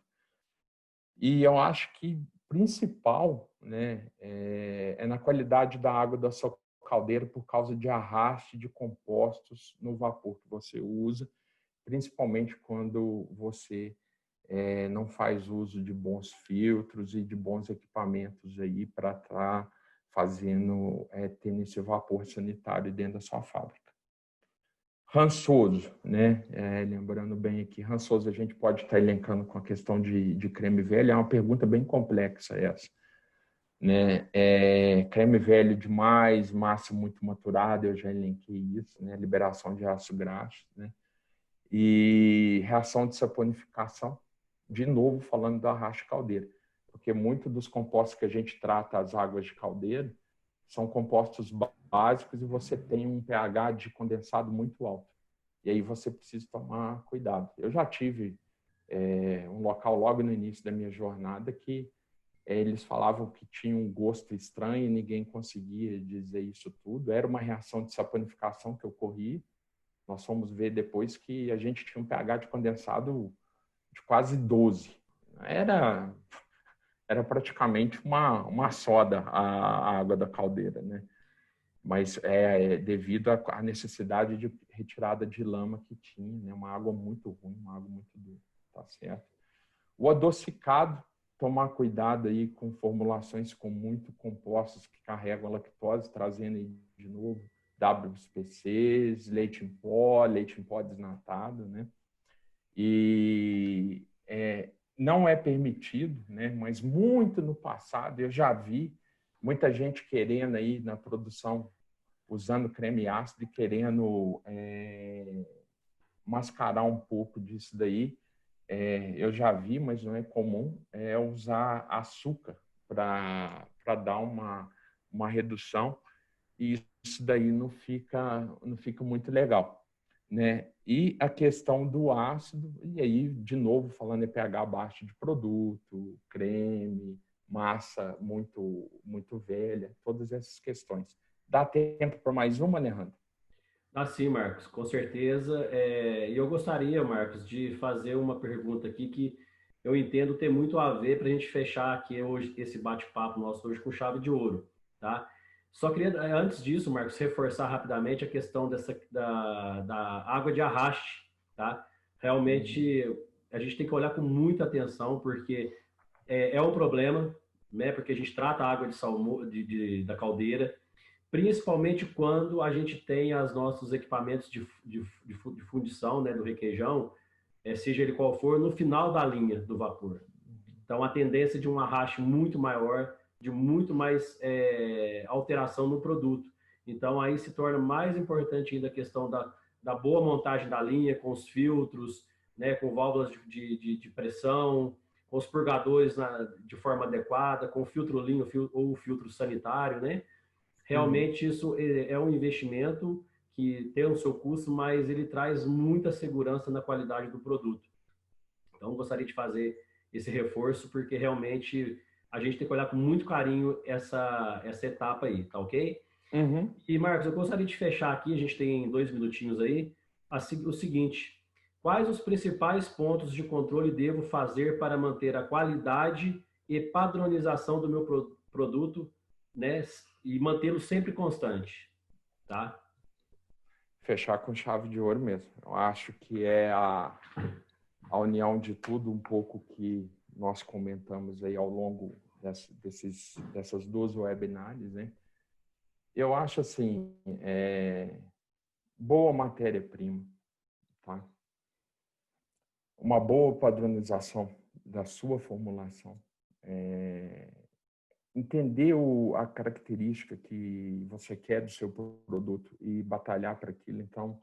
E eu acho que principal, né, é na qualidade da água da sua caldeira por causa de arraste de compostos no vapor que você usa, principalmente quando você não faz uso de bons filtros e de bons equipamentos aí para estar tendo esse vapor sanitário dentro da sua fábrica. Rançoso, né? Lembrando bem aqui, rançoso a gente pode estar elencando com a questão de creme velho, é uma pergunta bem complexa essa, né? Creme velho demais, massa muito maturada, eu já elenquei isso, né? Liberação de ácido graxo, né? E reação de saponificação, de novo falando da arraste caldeira, porque muito dos compostos que a gente trata as águas de caldeira são compostos básicos e você tem um pH de condensado muito alto. E aí você precisa tomar cuidado. Eu já tive um local logo no início da minha jornada que eles falavam que tinha um gosto estranho e ninguém conseguia dizer isso tudo. Era uma reação de saponificação que ocorria. Nós fomos ver depois que a gente tinha um pH de condensado de quase 12. Era praticamente uma soda a água da caldeira, né? Mas devido à necessidade de retirada de lama que tinha, né? Uma água muito ruim, uma água muito dura, tá certo? O adocicado, tomar cuidado aí com formulações com muito compostos que carregam a lactose, trazendo aí de novo WPCs, leite em pó desnatado, né? E não é permitido, né? Mas muito no passado eu já vi muita gente querendo aí na produção, usando creme ácido e querendo mascarar um pouco disso daí. Eu já vi, mas não é comum, usar açúcar para dar uma redução, e isso daí não fica muito legal, né? E a questão do ácido, e aí, de novo, falando em pH baixo de produto, creme, massa muito velha, todas essas questões. Dá tempo para mais uma, Alejandro? Sim, Marcos, com certeza. E eu gostaria, Marcos, de fazer uma pergunta aqui que eu entendo ter muito a ver para a gente fechar aqui hoje esse bate-papo nosso hoje com chave de ouro, tá? Só queria, antes disso, Marcos, reforçar rapidamente a questão da água de arraste, tá? Realmente, a gente tem que olhar com muita atenção, porque é um problema, né? Porque a gente trata a água da caldeira, principalmente quando a gente tem os nossos equipamentos de fundição, né, do requeijão, seja ele qual for, no final da linha do vapor. Então, a tendência de um arraste muito maior, de muito mais alteração no produto. Então, aí se torna mais importante ainda a questão da boa montagem da linha, com os filtros, né, com válvulas de pressão, com os purgadores de forma adequada, com o filtro Lean ou o filtro sanitário, né? Realmente isso é um investimento que tem o seu custo, mas ele traz muita segurança na qualidade do produto. Então, gostaria de fazer esse reforço, porque realmente a gente tem que olhar com muito carinho essa etapa aí, tá ok? Uhum. E, Marcos, eu gostaria de fechar aqui, a gente tem 2 minutinhos aí, o seguinte: quais os principais pontos de controle devo fazer para manter a qualidade e padronização do meu produto, né, e mantê-lo sempre constante, tá? Fechar com chave de ouro mesmo. Eu acho que é a união de tudo um pouco que nós comentamos aí ao longo dessas 2 webinars, né? Eu acho assim, boa matéria-prima, tá? Uma boa padronização da sua formulação, entender a característica que você quer do seu produto e batalhar para aquilo. Então,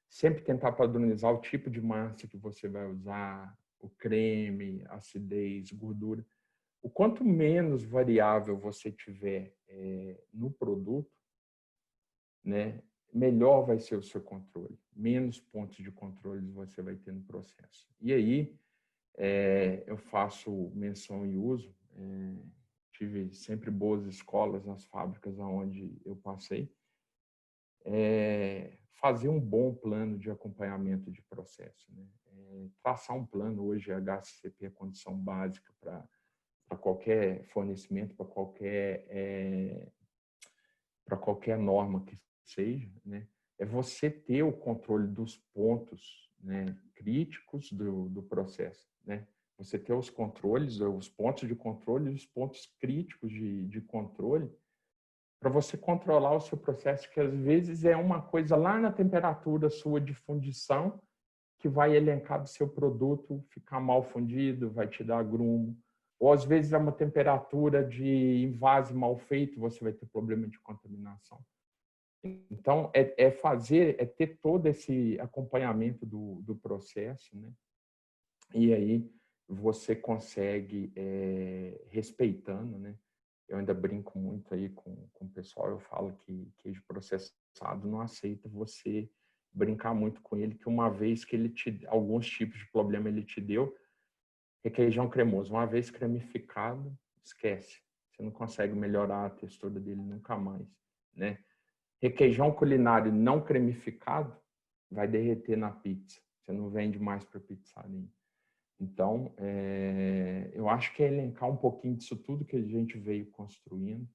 sempre tentar padronizar o tipo de massa que você vai usar, o creme, acidez, gordura. O quanto menos variável você tiver no produto, né, melhor vai ser o seu controle, menos pontos de controle você vai ter no processo. E aí, eu faço menção e uso, tive sempre boas escolas nas fábricas onde eu passei, fazer um bom plano de acompanhamento de processo, né? Traçar um plano, hoje a HACCP é condição básica para qualquer fornecimento, para qualquer norma que seja, né? É você ter o controle dos pontos, né, críticos do processo, né? Você ter os controles, os pontos de controle e os pontos críticos de controle para você controlar o seu processo, que às vezes é uma coisa lá na temperatura sua de fundição que vai elencar do seu produto ficar mal fundido, vai te dar grumo. Ou às vezes é uma temperatura de invase mal feito, você vai ter problema de contaminação. Então, ter todo esse acompanhamento do processo, né? E aí você consegue, respeitando, né? Eu ainda brinco muito aí com o pessoal, eu falo que queijo processado não aceita você brincar muito com ele, que uma vez que alguns tipos de problema ele te deu, requeijão cremoso, uma vez cremificado, esquece. Você não consegue melhorar a textura dele nunca mais, né? Requeijão culinário não cremificado vai derreter na pizza. Você não vende mais para pizzaria. Então, eu acho que é elencar um pouquinho disso tudo que a gente veio construindo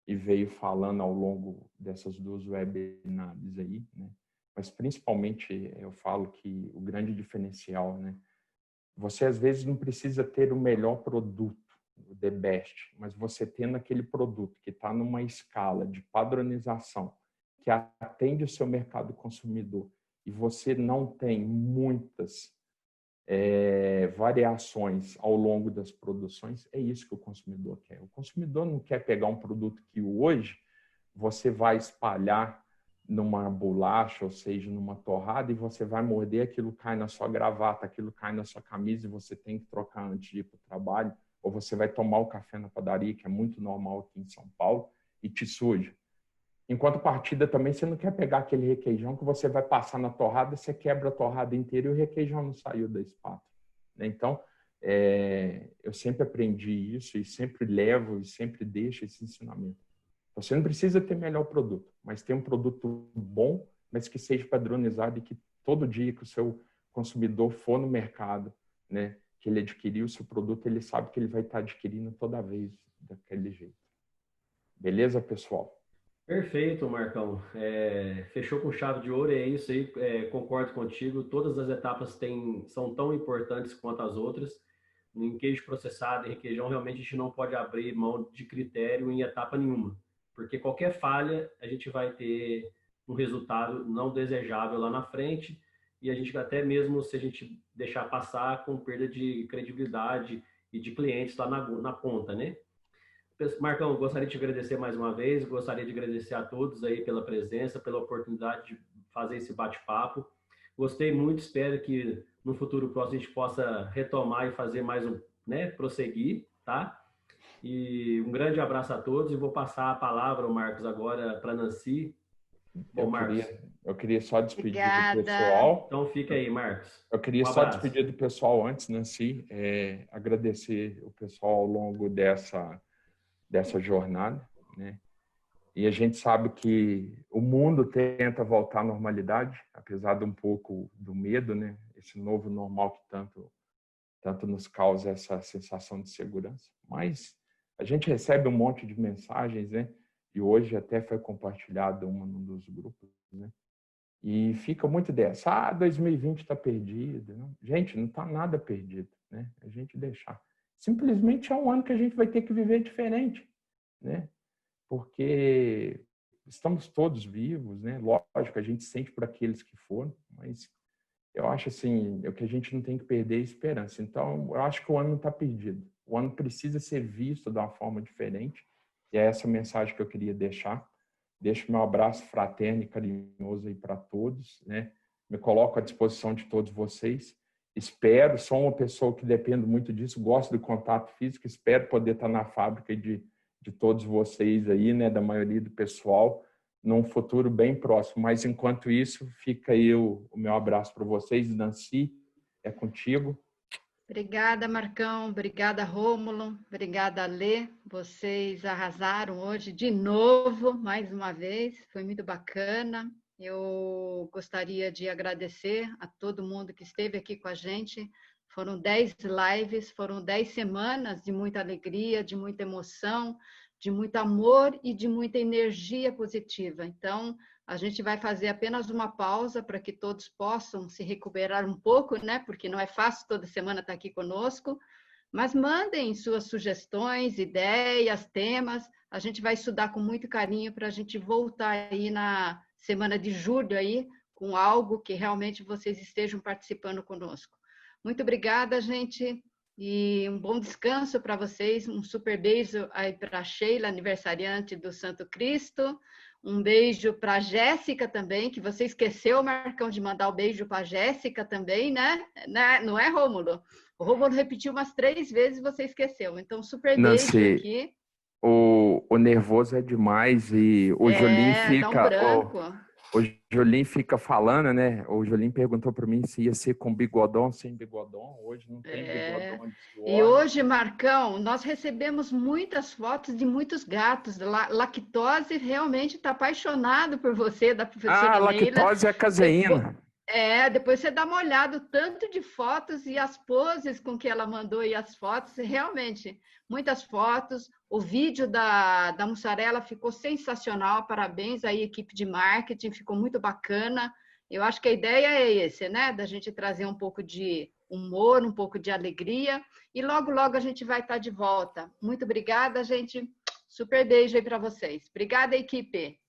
e veio falando ao longo dessas 2 webinars aí, né? Mas principalmente eu falo que o grande diferencial, né? Você às vezes não precisa ter o melhor produto, o the best, mas você tendo aquele produto que está numa escala de padronização que atende o seu mercado consumidor e você não tem muitas variações ao longo das produções, é isso que o consumidor quer. O consumidor não quer pegar um produto que hoje você vai espalhar numa bolacha, ou seja, numa torrada, e você vai morder, aquilo cai na sua gravata, aquilo cai na sua camisa e você tem que trocar antes de ir para o trabalho, ou você vai tomar o café na padaria, que é muito normal aqui em São Paulo, e te suja. Em contrapartida, também você não quer pegar aquele requeijão que você vai passar na torrada, você quebra a torrada inteira e o requeijão não saiu da espátula. Então, eu sempre aprendi isso e sempre levo e sempre deixo esse ensinamento. Você não precisa ter melhor produto, mas ter um produto bom, mas que seja padronizado e que todo dia que o seu consumidor for no mercado, né, que ele adquirir o seu produto, ele sabe que ele vai estar adquirindo toda vez daquele jeito. Beleza, pessoal? Perfeito, Marcão. Fechou com chave de ouro, é isso aí, concordo contigo. Todas as etapas são tão importantes quanto as outras. Em queijo processado e requeijão, realmente a gente não pode abrir mão de critério em etapa nenhuma, porque qualquer falha a gente vai ter um resultado não desejável lá na frente e a gente até mesmo, se a gente deixar passar, com perda de credibilidade e de clientes lá na ponta, né? Marcão, gostaria de te agradecer mais uma vez, gostaria de agradecer a todos aí pela presença, pela oportunidade de fazer esse bate-papo. Gostei muito, espero que no futuro próximo a gente possa retomar e fazer mais um, né, prosseguir, tá? E um grande abraço a todos e vou passar a palavra, Marcos, agora para Nancy. Bom, Marcos. Eu queria só despedir Obrigada. do pessoal. Então fica aí, Marcos. Eu queria só despedir do pessoal antes, Nancy, agradecer o pessoal ao longo dessa jornada, né? E a gente sabe que o mundo tenta voltar à normalidade, apesar de um pouco do medo, né? Esse novo normal que tanto nos causa essa sensação de segurança. Mas a gente recebe um monte de mensagens, né? E hoje até foi compartilhado uma num dos grupos, né? E fica muito dessa, 2020 está perdido. Não? Gente, não está nada perdido, né? A gente deixar. Simplesmente é um ano que a gente vai ter que viver diferente, né? Porque estamos todos vivos, né? Lógico, a gente sente por aqueles que foram, mas eu acho assim, que a gente não tem que perder a esperança. Então, eu acho que o ano não está perdido. O ano precisa ser visto de uma forma diferente. E é essa mensagem que eu queria deixar. Deixo meu abraço fraterno e carinhoso aí para todos, né? Me coloco à disposição de todos vocês. Espero, sou uma pessoa que depende muito disso, gosto do contato físico, espero poder estar na fábrica de todos vocês aí, né, da maioria do pessoal, num futuro bem próximo. Mas, enquanto isso, fica aí o meu abraço para vocês. Nancy, é contigo. Obrigada, Marcão. Obrigada, Rômulo. Obrigada, Lê. Vocês arrasaram hoje de novo, mais uma vez. Foi muito bacana. Eu gostaria de agradecer a todo mundo que esteve aqui com a gente. Foram 10 lives, foram 10 semanas de muita alegria, de muita emoção, de muito amor e de muita energia positiva. Então, a gente vai fazer apenas uma pausa para que todos possam se recuperar um pouco, né? Porque não é fácil toda semana estar aqui conosco. Mas mandem suas sugestões, ideias, temas. A gente vai estudar com muito carinho para a gente voltar aí na semana de julho aí com algo que realmente vocês estejam participando conosco. Muito obrigada, gente, e um bom descanso para vocês. Um super beijo aí para a Sheila, aniversariante do Santo Cristo. Um beijo para a Jéssica também, que você esqueceu, Marcão, de mandar o beijo para a Jéssica também, né? Não é, Rômulo? O Rômulo repetiu umas 3 vezes e você esqueceu. Então, super Nancy, beijo aqui. O nervoso é demais e o Jolim fica... Dá um branco. O Jolim fica falando, né? O Jolim perguntou para mim se ia ser com bigodão ou sem bigodão. Hoje não tem bigodão de suor. E hoje, Marcão, nós recebemos muitas fotos de muitos gatos. Lactose realmente está apaixonado por você, da professora Neila. Lactose é caseína. Depois você dá uma olhada, o tanto de fotos e as poses com que ela mandou e as fotos, realmente, muitas fotos. O vídeo da mussarela ficou sensacional, parabéns aí, equipe de marketing, ficou muito bacana. Eu acho que a ideia é esse, né? Da gente trazer um pouco de humor, um pouco de alegria, e logo, logo a gente vai estar de volta. Muito obrigada, gente. Super beijo aí para vocês. Obrigada, equipe.